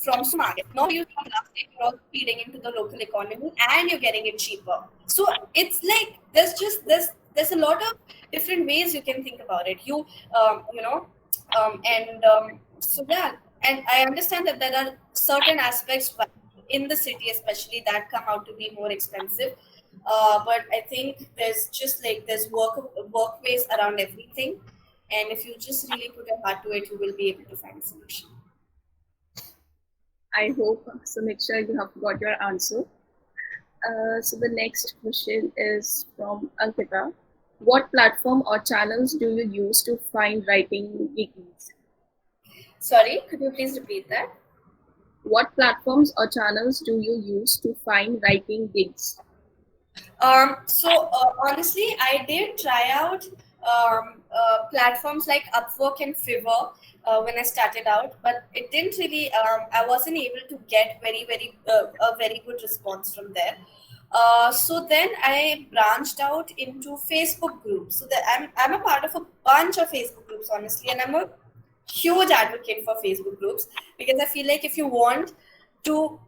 from supermarket. Not using plastic, you're also feeding into the local economy and you're getting it cheaper. So it's like there's a lot of different ways you can think about it. And so yeah, and I understand that there are certain aspects in the city, especially, that come out to be more expensive. But I think there's just like there's workways around everything, and if you just really put your heart to it, you will be able to find a solution.
I hope, Samiksha, you have got your answer. So the next question is from Ankita. What platform or channels do you use to find writing gigs?
Sorry, could you please repeat that?
What platforms or channels do you use to find writing gigs?
Honestly, I did try out platforms like Upwork and Fiverr when I started out, but it didn't really. I wasn't able to get a very good response from there. So then I branched out into Facebook groups. So that I'm a part of a bunch of Facebook groups, honestly, and I'm a huge advocate for Facebook groups, because I feel like if you want to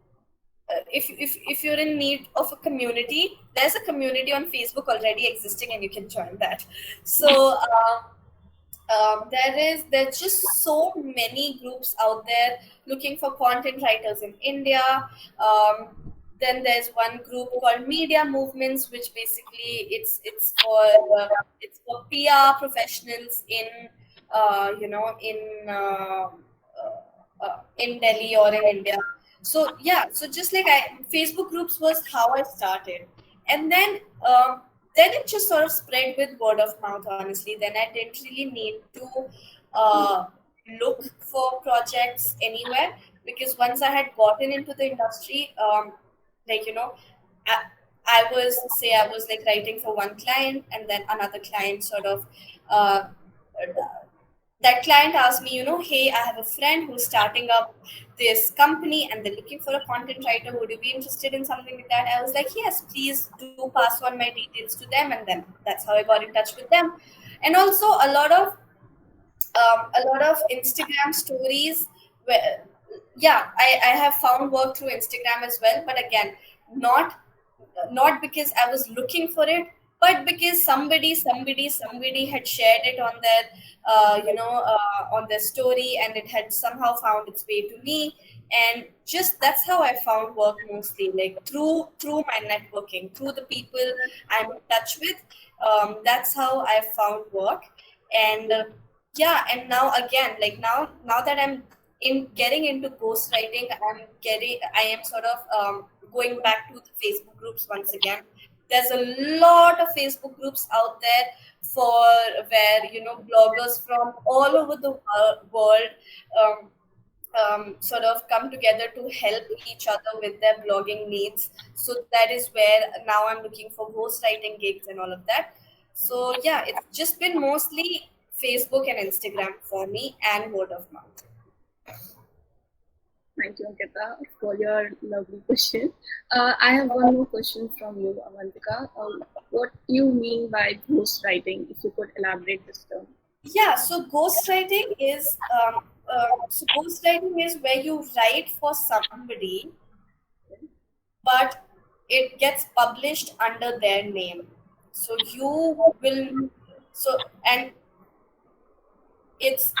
if you're in need of a community, there's a community on Facebook already existing and you can join that. So there's just so many groups out there looking for content writers in India. Then there's one group called Media Movements, which basically it's for PR professionals in Delhi or in India. So yeah, so just like Facebook groups was how I started, and then it just sort of spread with word of mouth. Honestly, then I didn't really need to uh, look for projects anywhere, because once I had gotten into the industry, like you know, I, I was like writing for one client, and then another client sort of. Uh, that client asked me, hey, I have a friend who's starting up this company and they're looking for a content writer. Would you be interested in something like that? I was like, yes, please do pass on my details to them. And then that's how I got in touch with them. And also a lot of Instagram stories where, yeah, I have found work through Instagram as well. But again, not not because I was looking for it, but because somebody had shared it on their on their story, and it had somehow found its way to me. And just that's how I found work, mostly like through my networking, through the people I'm in touch with. That's how I found work. And yeah, and now again, like now that I'm in getting into ghostwriting, I am sort of going back to the Facebook groups once again. There's a lot of Facebook groups out there for where bloggers from all over the world um, sort of come together to help each other with their blogging needs. So that is where now I'm looking for ghostwriting gigs and all of that. So yeah, it's just been mostly Facebook and Instagram for me, and word of mouth.
Thank you, Ankita, for your lovely question. I have one more question from you, Avantika. What do you mean by ghostwriting? If you could elaborate this term.
Yeah, so ghostwriting is where you write for somebody, but it gets published under their name. So you will, so it's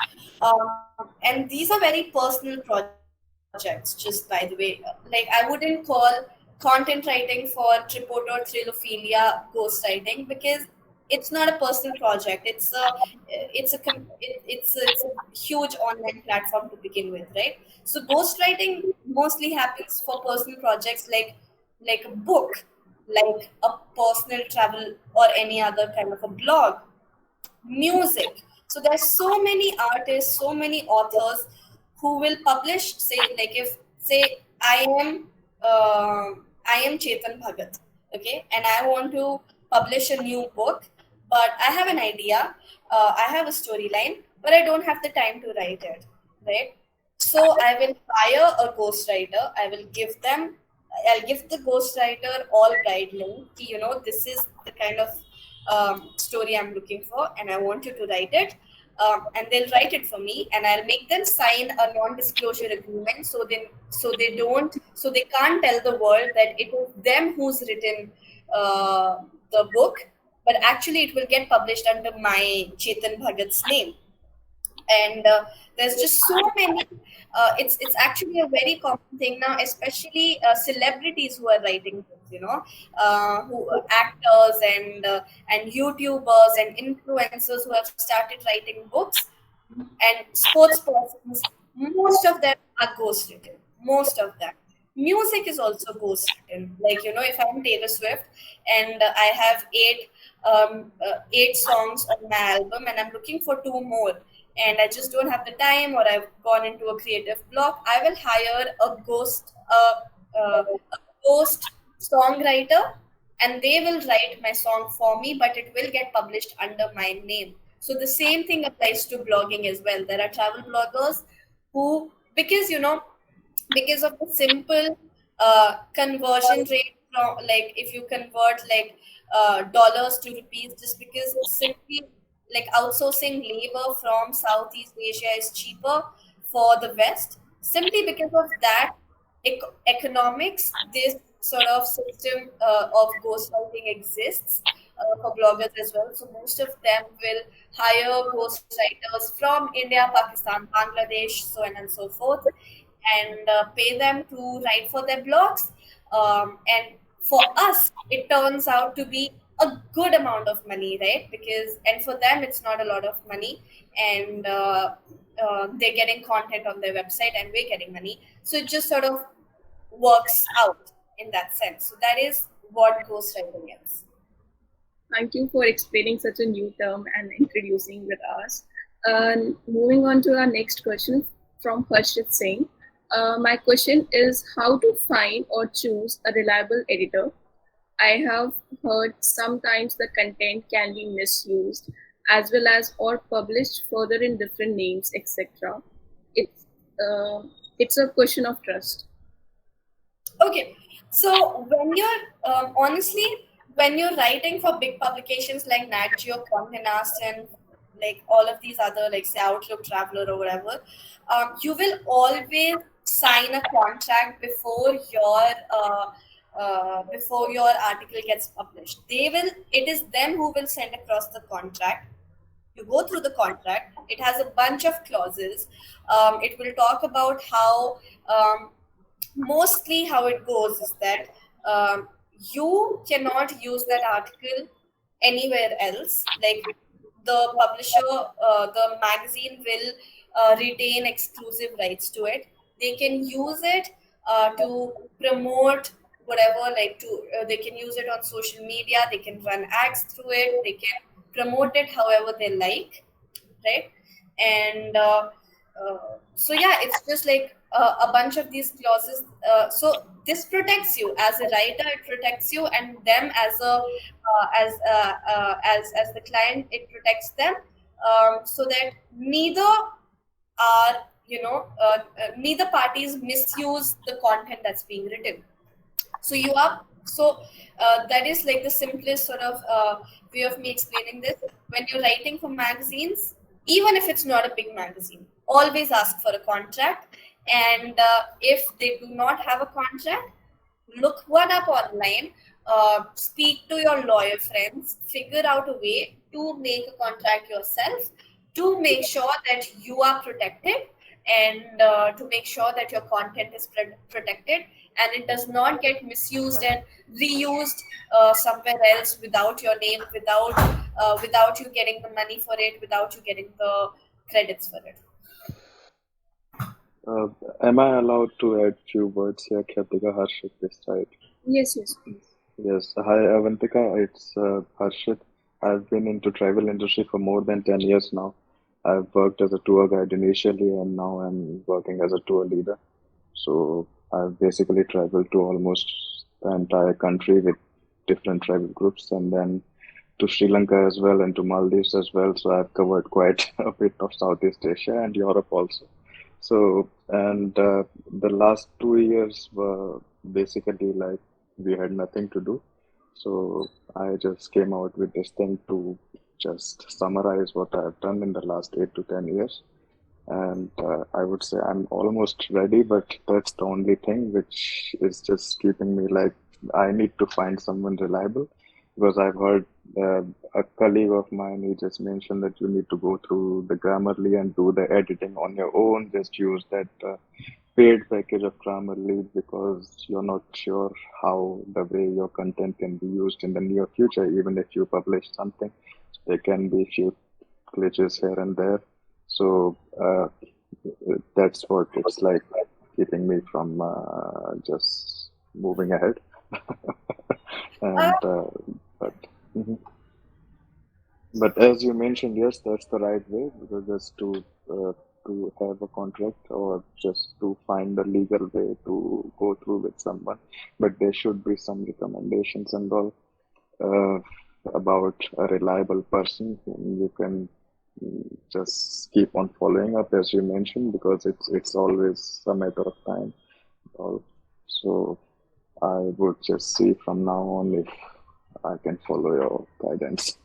and these are very personal projects, just by the way. Like I wouldn't call content writing for Tripod or Thrilophilia ghostwriting, because it's not a personal project. It's a huge online platform to begin with, right? So ghostwriting mostly happens for personal projects, like a book, like a personal travel or any other kind of a blog. Music. So there's so many artists, so many authors who will publish, say, like if say I am Chetan Bhagat, okay, and I want to publish a new book, but I have an idea, I have a storyline, but I don't have the time to write it, right? So I will hire a ghostwriter. I'll give the ghostwriter all guidelines. This is the kind of story I'm looking for, and I want you to write it. And they'll write it for me, and I'll make them sign a non-disclosure agreement, so they can't tell the world that it is them who's written the book, but actually it will get published under my Chetan Bhagat's name. And there's just so many. It's actually a very common thing now, especially celebrities who are writing books, who actors and YouTubers and influencers who have started writing books, and sports persons. Most of them are ghost written. Most of them. Music is also ghost written. Like, if I'm Taylor Swift and I have eight songs on my album, and I'm looking for two more, and I just don't have the time, or I've gone into a creative block, I will hire a ghost songwriter, and they will write my song for me, but it will get published under my name. So the same thing applies to blogging as well. There are travel bloggers who, because of the simple conversion rate, from, like, if you convert like dollars to rupees, just because simply, like, outsourcing labor from Southeast Asia is cheaper for the West, simply because of that economics, this sort of system of ghostwriting exists for bloggers as well. So most of them will hire ghostwriters from India, Pakistan, Bangladesh, so on and so forth, and pay them to write for their blogs. And for us, it turns out to be a good amount of money, right? And for them, it's not a lot of money, and they're getting content on their website, and we're getting money. So it just sort of works out in that sense. So that is what ghostwriting is.
Thank you for explaining such a new term and introducing with us. Moving on to our next question from Harshit Singh. My question is how to find or choose a reliable editor. I have heard sometimes the content can be misused as well as or published further in different names, etc. It's uh, it's a question of trust.
Okay, so honestly, when you're writing for big publications like Nat Geo, Condé Nast, and like all of these other, like, say, Outlook, Traveler, or whatever, you will always sign a contract before your article gets published. It is them who will send across the contract. You go through the contract. It has a bunch of clauses. It will talk about how, mostly how it goes is that you cannot use that article anywhere else. Like, the publisher, the magazine will retain exclusive rights to it. They can use it to promote whatever, like, they can use it on social media. They can run ads through it. They can promote it however they like, right? And so yeah, it's just like a bunch of these clauses. So this protects you as a writer, it protects you, and them as the client, it protects them, so that neither parties misuse the content that's being written. So you are so that is like the simplest sort of way of me explaining this. When you're writing for magazines, even if it's not a big magazine, always ask for a contract. And if they do not have a contract, look one up online, speak to your lawyer friends, figure out a way to make a contract yourself, to make sure that you are protected, and to make sure that your content is protected, and it does not get misused and reused somewhere else without your name, without you getting the money for it, without you getting the credits for it.
Am I allowed to add few words here, Khyattika? Harshit this side.
Yes, yes, please.
Yes. Hi, Avantika. It's Harshit. I've been into travel industry for more than 10 years now. I've worked as a tour guide initially, and now I'm working as a tour leader. So I've basically traveled to almost the entire country with different travel groups, and then to Sri Lanka as well, and to Maldives as well. So I've covered quite a bit of Southeast Asia and Europe also. So, and the last 2 years were basically like we had nothing to do. So I just came out with this thing to just summarize what I've done in the last 8 to 10 years. And I would say I'm almost ready, but that's the only thing which is just keeping me like I need to find someone reliable because I've heard uh, a colleague of mine, he just mentioned that you need to go through the Grammarly and do the editing on your own. Just use that paid package of Grammarly because you're not sure how the way your content can be used in the near future. Even if you publish something, there can be few glitches here and there. So that's what it's like keeping me from just moving ahead.
Uh,
And but mhm. But as you mentioned, yes, that's the right way because just to have a contract or just to find a legal way to go through with someone. But there should be some recommendations and all uh, about a reliable person whom you can just keep on following up as you mentioned because it's always a matter of time. All. So I would just see from now on if I can follow your guidance.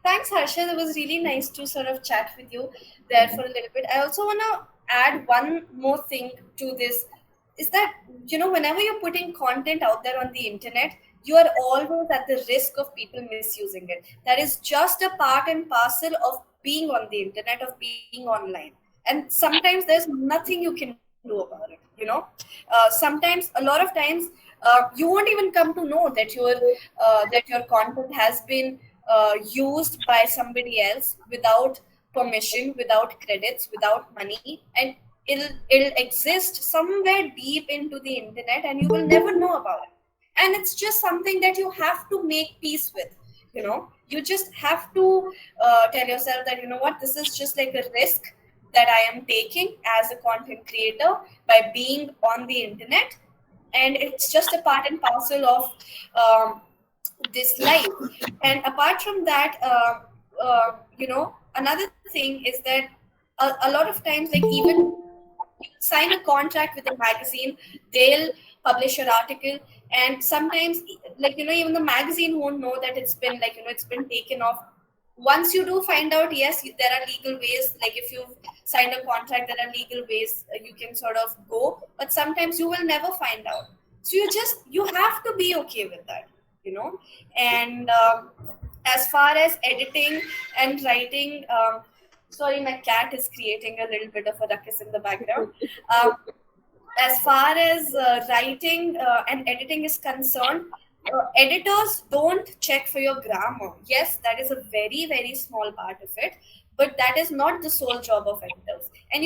Thanks, Harsha. It was really nice to sort of chat with you there for a little bit. I also want to add one more thing to this is that, whenever you're putting content out there on the internet, you are always at the risk of people misusing it. That is just a part and parcel of being on the internet, of being online. And sometimes there's nothing you can do about it. Sometimes, a lot of times, you won't even come to know that your content has been used by somebody else without permission, without credits, without money, and it'll exist somewhere deep into the internet, and you will never know about it. And it's just something that you have to make peace with. You just have to tell yourself that, what, this is just like a risk that I am taking as a content creator by being on the internet, and it's just a part and parcel of this life. And apart from that, another thing is that a lot of times, like, even you sign a contract with a magazine, they'll publish your article, and sometimes, like, even the magazine won't know that it's been, like, it's been taken off. Once you do find out, yes, there are legal ways, like if you've signed a contract, there are legal ways you can sort of go, but sometimes you will never find out. So you have to be okay with that, you know and as far as editing and writing, sorry, my cat is creating a little bit of a ruckus in the background. um, as far as writing and editing is concerned, editors don't check for your grammar. Yes, that is a very, very small part of it, but that is not the sole job of editors. And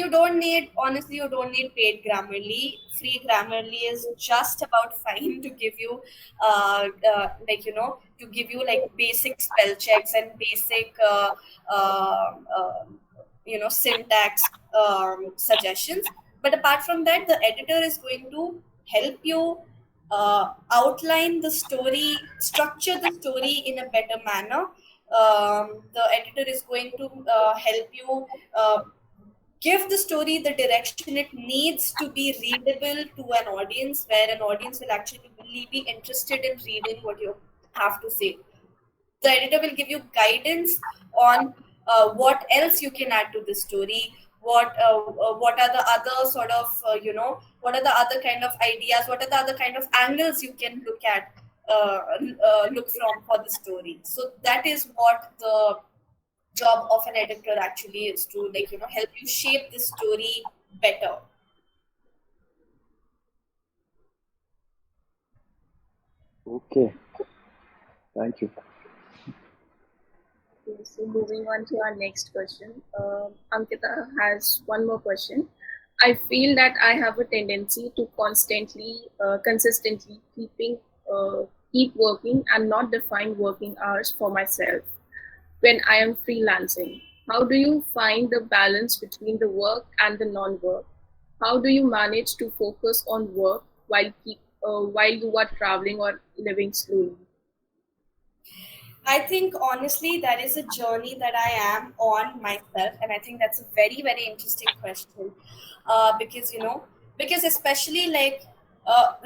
honestly, you don't need paid Grammarly. Free Grammarly is just about fine to give you, to give you like basic spell checks and basic, syntax suggestions. But apart from that, the editor is going to help you outline the story, structure the story in a better manner. The editor is going to help you give the story the direction it needs to be readable to an audience, where an audience will actually be interested in reading what you have to say. The editor will give you guidance on what else you can add to the story, what are the other sort of, what are the other kind of ideas, what are the other kind of angles you can look from for the story. So that is what the job of an editor actually is, to, like, help you shape the story better.
Okay, thank you.
Okay, so moving on to our next question. Ankita has one more question. I feel that I have a tendency to consistently keeping keep working and not define working hours for myself when I am freelancing? How do you find the balance between the work and the non-work? How do you manage to focus on work while you are traveling or living slowly?
I think honestly, that is a journey that I am on myself, and I think that's a very, very interesting question. Because because especially like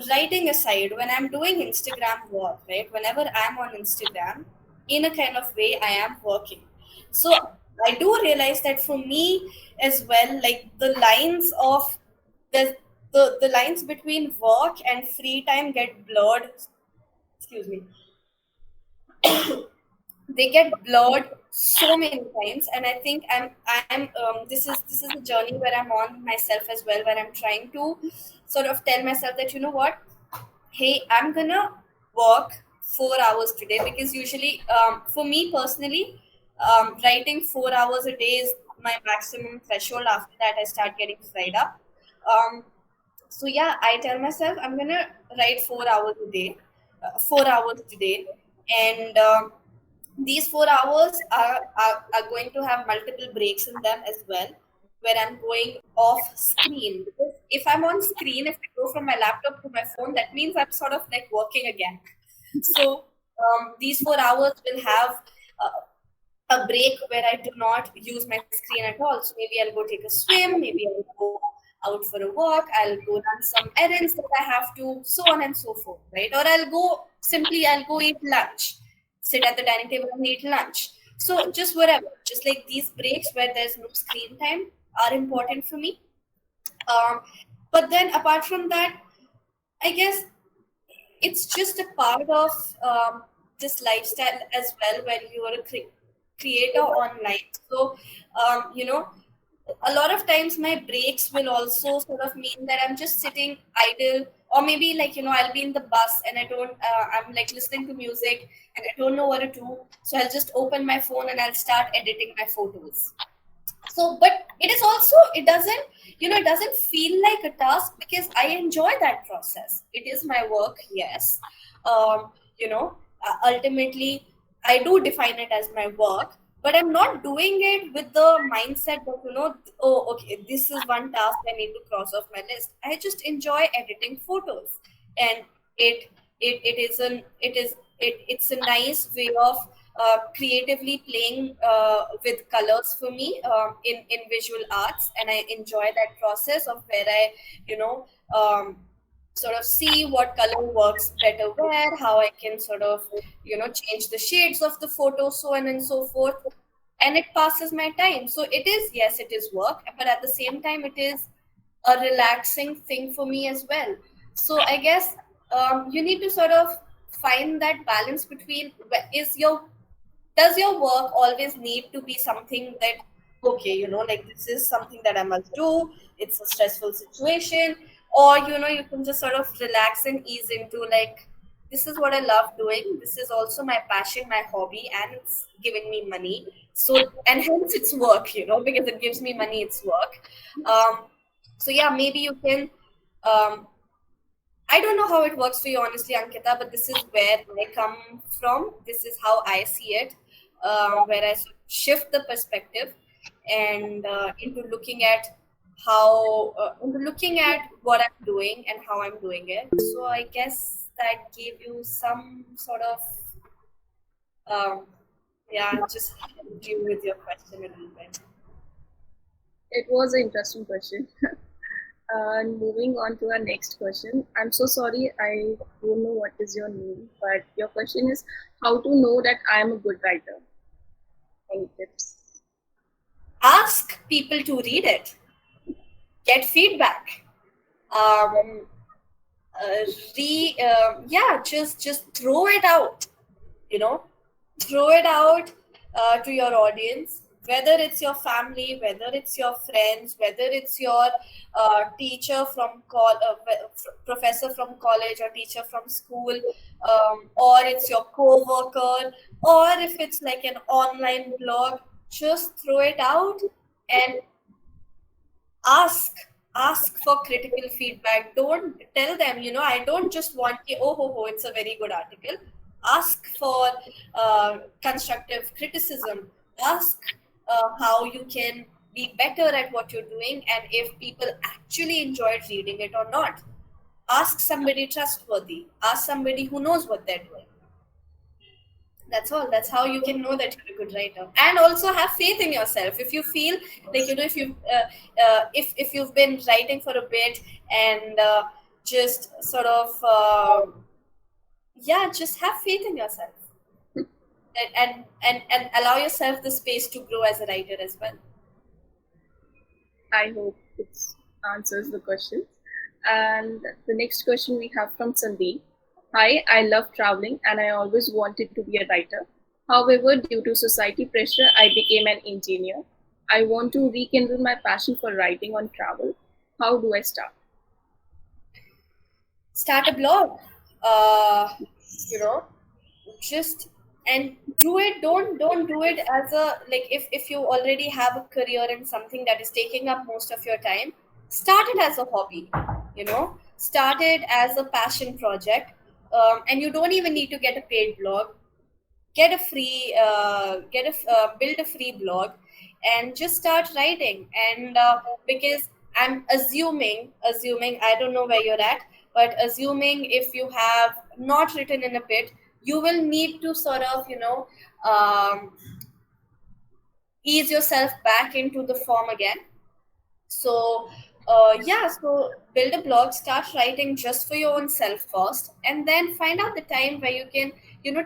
writing aside, when I'm doing Instagram work, right? Whenever I'm on Instagram, in a kind of way, I am working. So I do realize that for me as well, like the the lines between work and free time get blurred. Excuse me, they get blurred so many times, and I think this is a journey where I'm on myself as well, where I'm trying to sort of tell myself that, you know what, hey, I'm gonna work 4 hours today, because usually for me personally, writing 4 hours a day is my maximum threshold. After that I start getting fried up. So yeah, I tell myself I'm gonna write 4 hours a day, 4 hours today, and these 4 hours are going to have multiple breaks in them as well, where I'm going off screen, because if I'm on screen, if I go from my laptop to my phone, that means I'm sort of like working again. So these 4 hours will have a break where I do not use my screen at all. So maybe I'll go take a swim, maybe I'll go out for a walk, I'll go run some errands that I have to, so on and so forth, right? Or I'll go eat lunch, sit at the dining table and eat lunch. So just whatever, just like these breaks where there's no screen time are important for me. Um, but then apart from that, I guess it's just a part of this lifestyle as well, when you are a creator online. So a lot of times my breaks will also sort of mean that I'm just sitting idle, or maybe like, I'll be in the bus and I'm like listening to music and I don't know what to do, so I'll just open my phone and I'll start editing my photos. So but it is also, it doesn't feel like a task, because I enjoy that process. It is my work, yes. um Ultimately I do define it as my work, but I'm not doing it with the mindset that, oh, okay, this is one task I need to cross off my list. I just enjoy editing photos, and it it is an it is it's a nice way of creatively playing with colors for me, in visual arts, and I enjoy that process of where I, you know um, sort of see what color works better where, how I can sort of, change the shades of the photo, so on and so forth, and it passes my time. So it is, yes, it is work, but at the same time it is a relaxing thing for me as well. So I guess you need to sort of find that balance between, does your work always need to be something that, okay, like this is something that I must do, it's a stressful situation, or you can just sort of relax and ease into, like, this is what I love doing, this is also my passion, my hobby, and it's giving me money. So, and hence it's work, because it gives me money, it's work. So yeah, maybe you can, um, I don't know how it works for you, honestly, Ankita, but this is where I come from. This is how I see it, where I sort of shift the perspective and into looking at what I'm doing and how I'm doing it. So I guess that gave you some sort of, just helped you with your question a little bit.
It was an interesting question. And moving on to our next question. I'm so sorry, I don't know what is your name, but your question is how to know that I am a good writer. Any tips?
Ask people to read it, get feedback. Um, just throw it out, you know throw it out to your audience, whether it's your family, whether it's your friends, whether it's your teacher from professor from college, or teacher from school, or it's your co-worker, or if it's like an online blog. Just throw it out and ask. Ask for critical feedback. Don't tell them, I don't just want, it's a very good article. Ask for constructive criticism. Ask how you can be better at what you're doing and if people actually enjoyed reading it or not. Ask somebody trustworthy. Ask somebody who knows what they're doing. That's all. That's how you can know that you're a good writer. And also have faith in yourself. If you feel like, if you if you've been writing for a bit and just sort of just have faith in yourself, and allow yourself the space to grow as a writer as well.
I hope it answers the question. And the next question we have from Sandeep. Hi, I love traveling and I always wanted to be a writer. However, due to society pressure, I became an engineer. I want to rekindle my passion for writing on travel. How do I start?
Start a blog. You know, just and do it. Don't do it as a, like, if you already have a career in something that is taking up most of your time, start it as a hobby. Start it as a passion project. And you don't even need to get a paid blog. Get a free build a free blog and just start writing. And because I'm assuming, I don't know where you're at, but assuming if you have not written in a bit, you will need to sort of um, ease yourself back into the form again. So so build a blog, start writing just for your own self first, and then find out the time where you can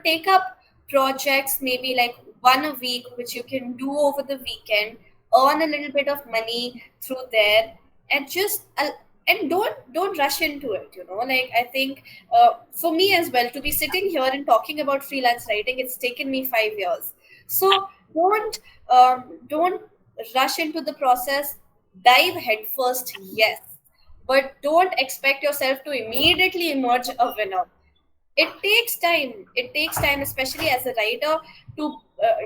take up projects, maybe like one a week, which you can do over the weekend, earn a little bit of money through there, and just and don't rush into it. Like, I think for me as well, to be sitting here and talking about freelance writing, it's taken me 5 years. So don't rush into the process. Dive headfirst, yes, but don't expect yourself to immediately emerge a winner. It takes time. It takes time, especially as a writer, to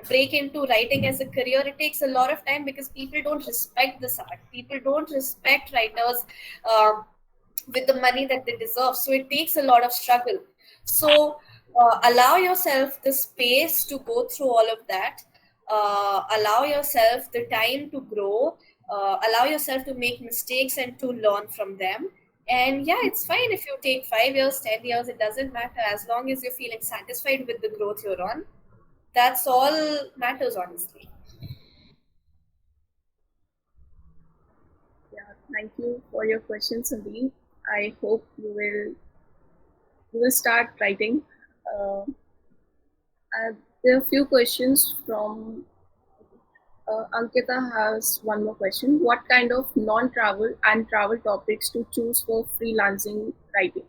break into writing as a career. It takes a lot of time because people don't respect this art. People don't respect writers with the money that they deserve. So it takes a lot of struggle. So allow yourself the space to go through all of that. Allow yourself the time to grow. Allow yourself to make mistakes and to learn from them. And yeah, it's fine if you take 5 years, 10 years, it doesn't matter, as long as you're feeling satisfied with the growth you're on. That's all matters, honestly.
Yeah, thank you for your question, Sandeep. I hope you will start writing. Uh, there are a few questions from Ankita has one more question. What kind of non-travel and travel topics to choose for freelancing writing?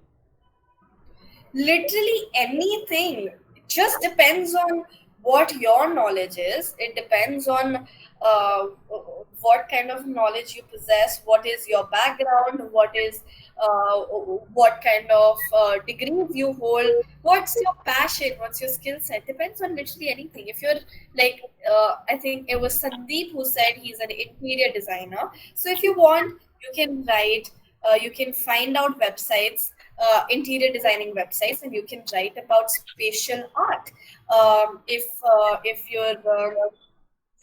Literally anything. It just depends on what your knowledge is. It depends on uh, what kind of knowledge you possess, what is your background, what kind of degrees you hold, what's your passion, what's your skill set. Depends on literally anything. If you're like, I think it was Sandeep who said he's an interior designer. So if you want, you can write, you can find out websites, interior designing websites, and you can write about spatial art. If you're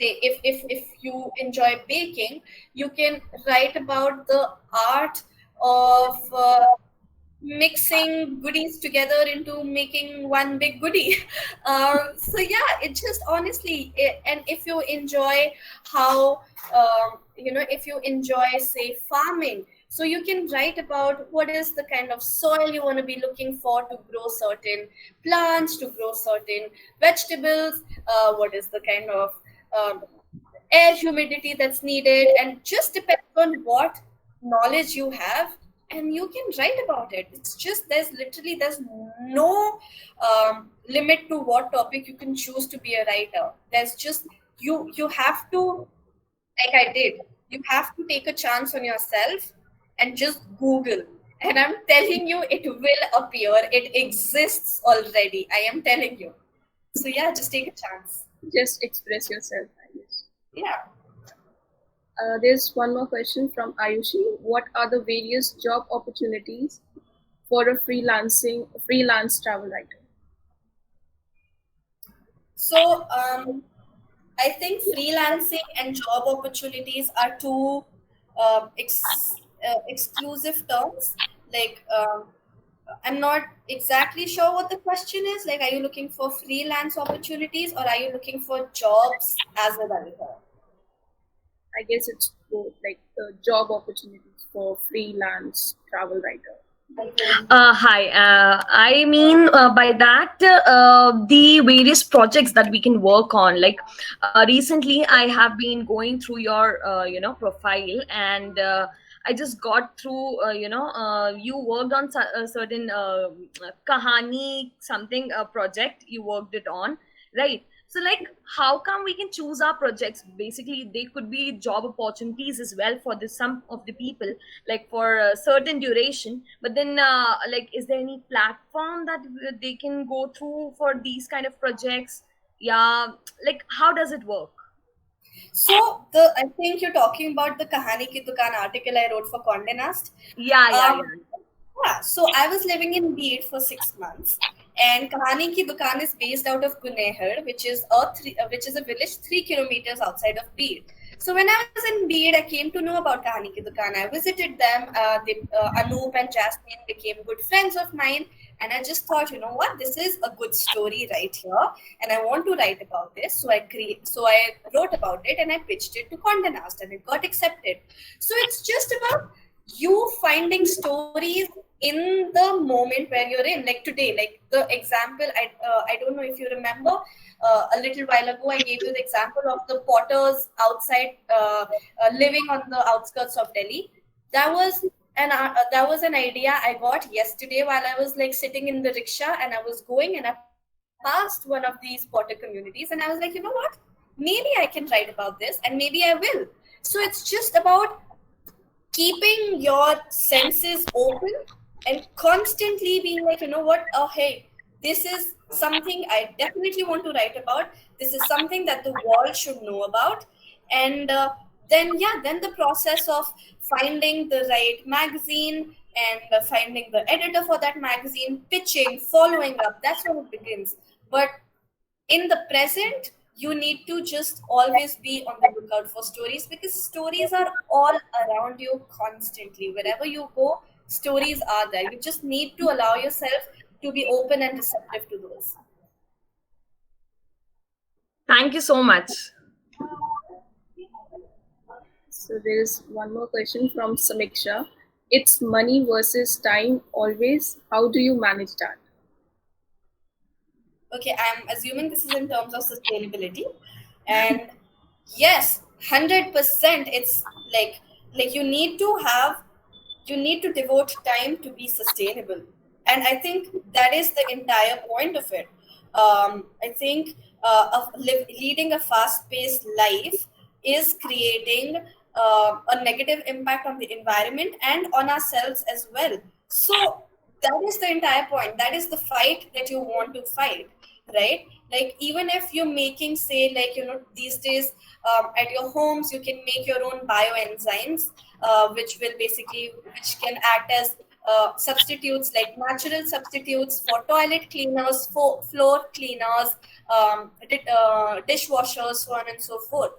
say if you enjoy baking, you can write about the art of mixing goodies together into making one big goodie. So yeah, it just honestly, and if you enjoy how if you enjoy, say, farming, so you can write about what is the kind of soil you want to be looking for to grow certain plants, to grow certain vegetables, what is the kind of um, air humidity that's needed, and just depends on what knowledge you have, and you can write about it. It's just, there's no limit to what topic you can choose to be a writer. There's just, you have to, like I did, you have to take a chance on yourself and just Google. And I'm telling you, it will appear. It exists already. I am telling you. So yeah, just take a chance.
Just express yourself, I guess.
Yeah.
There's one more question from Ayushi. What are the various job opportunities for a freelance travel writer?
So I think freelancing and job opportunities are two exclusive terms. Like, I'm not exactly sure what the question is. Like, are you looking for freelance opportunities or are you looking for jobs as a writer?
I guess it's both, like job opportunities for freelance travel writer.
Hi. I mean, by that, the various projects that we can work on. Like recently, I have been going through your, profile, and I just got through. You worked on a certain kahani something project. You worked it on, right? So, like, how come we can choose our projects? Basically, they could be job opportunities as well for the some of the people, like for a certain duration. But then like, is there any platform that they can go through for these kind of projects? Yeah, like, how does it work?
So I think you're talking about the Kahani Ki Dukaan article I wrote for Condé Nast.
Yeah, yeah,
Um,
yeah.
yeah, so I was living in Bede for 6 months, and Kahani Ki Dukaan is based out of Gunehar, which is a village 3 kilometers outside of Bede. So when I was in Bede, I came to know about Kahani Ki Dukaan. I visited them. Anoop and Jasmine became good friends of mine, and I just thought, you know what, this is a good story right here, and I want to write about this. So I wrote about it and I pitched it to Condé Nast, and it got accepted. So it's just about you finding stories in the moment where you're in, like today, like the example, I don't know if you remember, a little while ago I gave you the example of the potters outside, living on the outskirts of Delhi. That was an idea I got yesterday while I was like sitting in the rickshaw, and I was going and I passed one of these potter communities, and I was like, you know what, maybe I can write about this and maybe I will. So it's just about keeping your senses open and constantly being like, you know what, oh hey, this is something I definitely want to write about. This is something that the world should know about. And then the process of finding the right magazine and finding the editor for that magazine, pitching, following up, that's when it begins. But in the present, you need to just always be on the lookout for stories, because stories are all around you constantly. Wherever you go, stories are there. You just need to allow yourself to be open and receptive to those.
Thank you so much.
So there is one more question from Samiksha. It's money versus time always. How do you manage that?
Okay, I'm assuming this is in terms of sustainability. And yes, 100%, it's like you need to devote time to be sustainable. And I think that is the entire point of it. I think leading a fast-paced life is creating a negative impact on the environment and on ourselves as well. So that is the entire point. That is the fight that you want to fight, right? Like, even if you're making, say, like, you know, these days, at your homes you can make your own bioenzymes, which can act as substitutes, like natural substitutes for toilet cleaners, for floor cleaners, dishwashers, so on and so forth.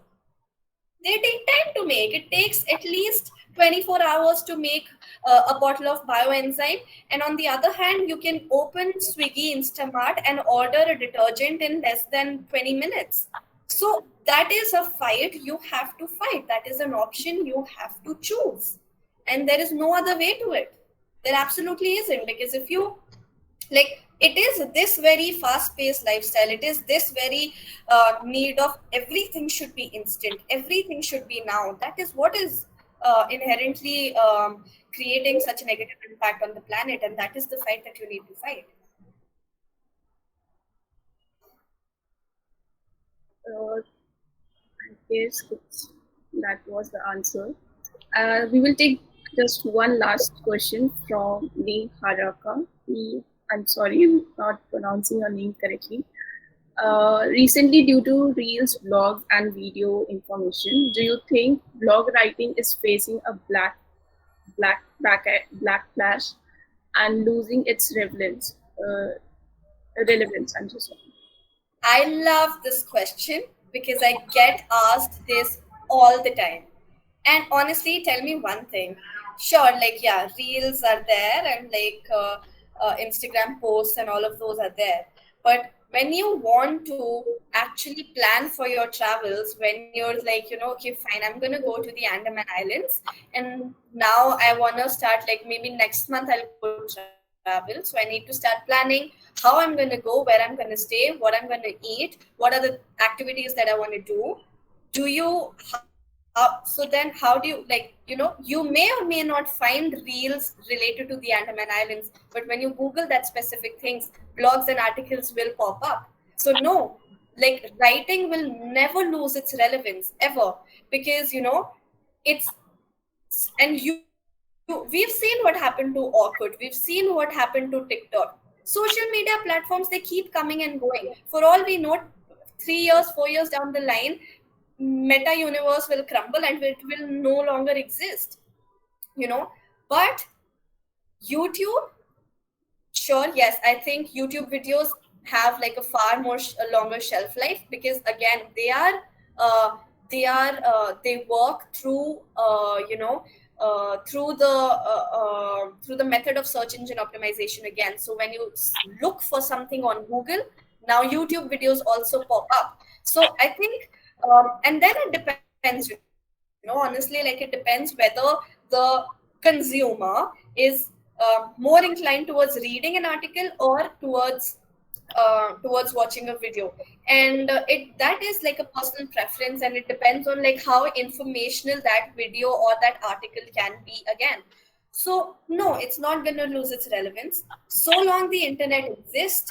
They take time to make. It takes at least 24 hours to make a bottle of bioenzyme. And on the other hand, you can open Swiggy Instamart and order a detergent in less than 20 minutes. So that is a fight you have to fight. That is an option you have to choose. And there is no other way to it. There absolutely isn't. Because if you, like, it is this very fast-paced lifestyle, it is this very need of everything should be instant, everything should be now. That is what is inherently creating such a negative impact on the planet, and that is the fight that you need to fight.
I guess that was the answer. We will take just one last question from Lee Haraka. I'm sorry, I'm not pronouncing your name correctly. Recently, due to reels, blogs, and video information, do you think blog writing is facing a backlash and losing its relevance? Relevance, I'm so sorry.
I love this question because I get asked this all the time. And honestly, tell me one thing. Sure, like, yeah, reels are there and Instagram posts and all of those are there. But when you want to actually plan for your travels, when you're like, okay, fine, I'm going to go to the Andaman Islands. And now I want to start, like, maybe next month I'll go to travel. So I need to start planning how I'm going to go, where I'm going to stay, what I'm going to eat, what are the activities that I want to do you so then how do you, you may or may not find reels related to the Andaman Islands, but when you Google that specific things, blogs and articles will pop up. So no, like, writing will never lose its relevance ever, because it's and we've seen what happened to Orkut, we've seen what happened to TikTok. Social media platforms, they keep coming and going. For all we know, 3 years, 4 years down the line, meta universe will crumble and it will no longer exist. But YouTube, sure, yes, I think YouTube videos have like a far more a longer shelf life, because again, uh, they work through through the method of search engine optimization again. So when you look for something on Google, now YouTube videos also pop up. So I think, and then it depends, honestly, like, it depends whether the consumer is more inclined towards reading an article or towards watching a video. And it that is like a personal preference, and it depends on like how informational that video or that article can be again. So no, it's not going to lose its relevance so long the internet exists.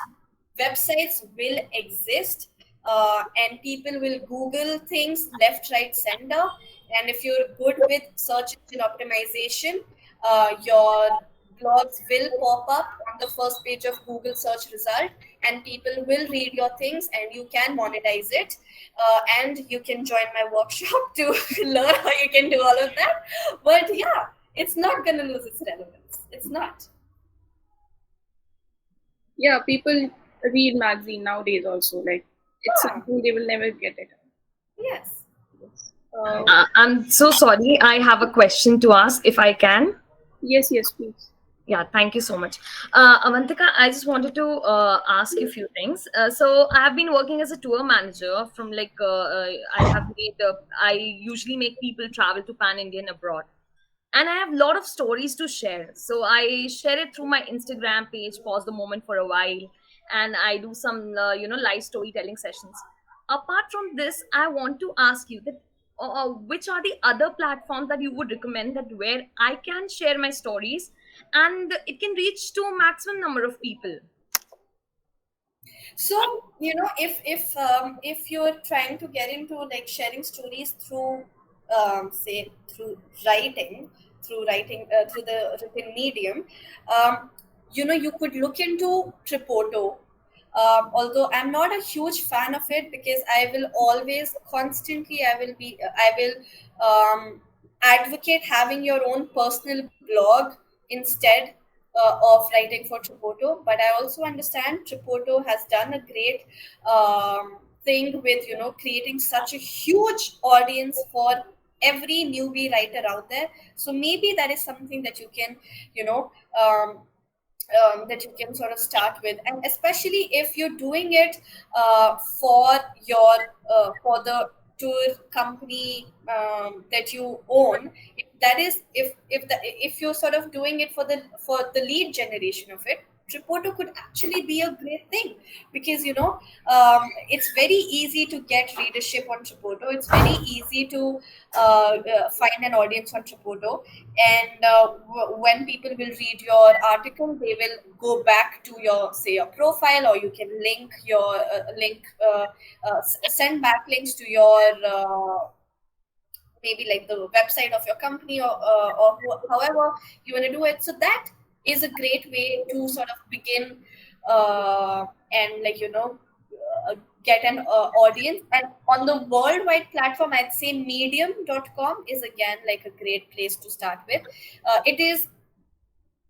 Websites will exist, and people will Google things left, right, center. And if you're good with search engine optimization, your blogs will pop up on the first page of Google search result, and people will read your things, and you can monetize it. And you can join my workshop to learn how you can do all of that. But yeah, it's not going to lose its relevance. It's not.
Yeah, people read magazine nowadays also. Like, it's something they will never get it.
Yes.
I'm so sorry. I have a question to ask, if I can.
Yes, please.
Yeah, thank you so much. Avantika, I just wanted to ask you a few things. So I have been working as a tour manager from I usually make people travel to Pan Indian abroad. And I have a lot of stories to share. So I share it through my Instagram page, pause the moment for a while, and I do some, live storytelling sessions. Apart from this, I want to ask you that which are the other platforms that you would recommend that where I can share my stories and it can reach to a maximum number of people.
So if you're trying to get into like sharing stories through say through writing through the written medium, um, you could look into Tripoto. Although I'm not a huge fan of it, because I will always constantly I will advocate having your own personal blog instead of writing for Tripoto. But I also understand Tripoto has done a great thing with creating such a huge audience for every newbie writer out there. So maybe that is something that you can you know um, that you can sort of start with. And especially if you're doing it for your for the tour company that you own. If that is if you're sort of doing it for the lead generation of it, Tripoto could actually be a great thing, because it's very easy to get readership on Tripoto. It's very easy to find an audience on Tripoto. And when people will read your article, they will go back to your, say, your profile, or you can link your send backlinks to your maybe like the website of your company, or however you want to do it. So that is a great way to sort of begin and get an audience. And on the worldwide platform, I'd say medium.com is again like a great place to start with. It is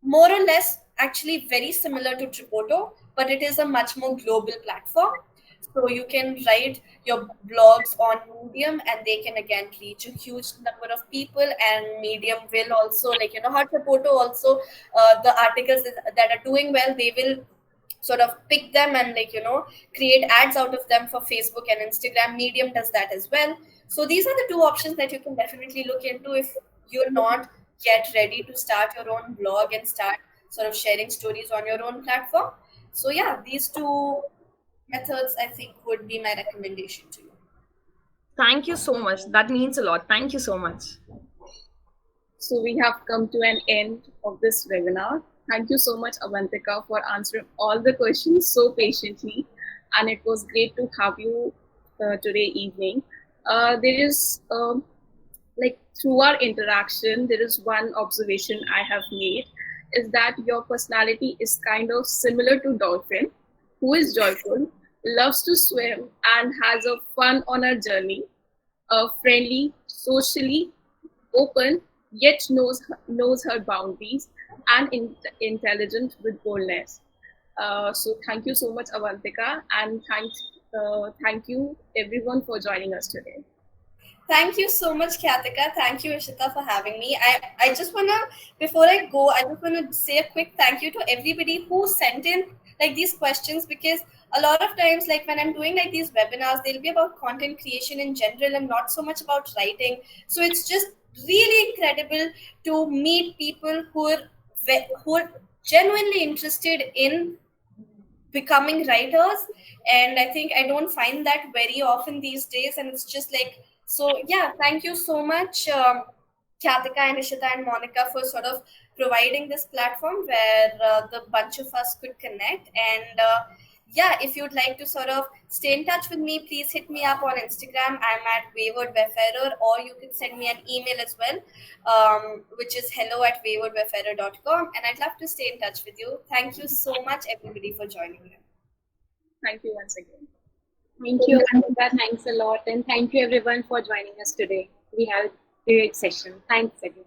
more or less actually very similar to Tripoto, but it is a much more global platform. So you can write your blogs on Medium and they can again reach a huge number of people. And Medium will also, like, how Tripoto also, the articles that are doing well, they will sort of pick them and, like, create ads out of them for Facebook and Instagram. Medium does that as well. So these are the two options that you can definitely look into if you're not yet ready to start your own blog and start sort of sharing stories on your own platform. So yeah, these two methods I think would be my recommendation to you.
Thank you so much. That means a lot. Thank you so much.
So we have come to an end of this webinar. Thank you so much, Avantika, for answering all the questions so patiently. And it was great to have you today evening. There is, like, through our interaction, there is one observation I have made, is that your personality is kind of similar to Dolphin, who is joyful, loves to swim, and has a fun on her journey, friendly, socially open, yet knows her boundaries, and intelligent with boldness. So thank you so much, Avantika, and thank you everyone for joining us today.
Thank you so much, Kyatika. Thank you, Ishita, for having me. I just wanna, before I go, I just wanna say a quick thank you to everybody who sent in like these questions, because a lot of times, like when I'm doing like these webinars, they'll be about content creation in general and not so much about writing. So it's just really incredible to meet people who are genuinely interested in becoming writers. And I think I don't find that very often these days, and it's just like, so yeah, thank you so much, Kyatika and Ishita and Monica, for sort of providing this platform where the bunch of us could connect. And yeah, if you'd like to sort of stay in touch with me, please hit me up on Instagram. I'm at Wayward Wayfarer, or you can send me an email as well, which is hello@waywardwayfarer.com. And I'd love to stay in touch with you. Thank you so much, everybody, for joining me.
Thank you once again.
Thank you, Avantika. Thanks a lot. And thank you, everyone, for joining us today. We had a great session. Thanks again.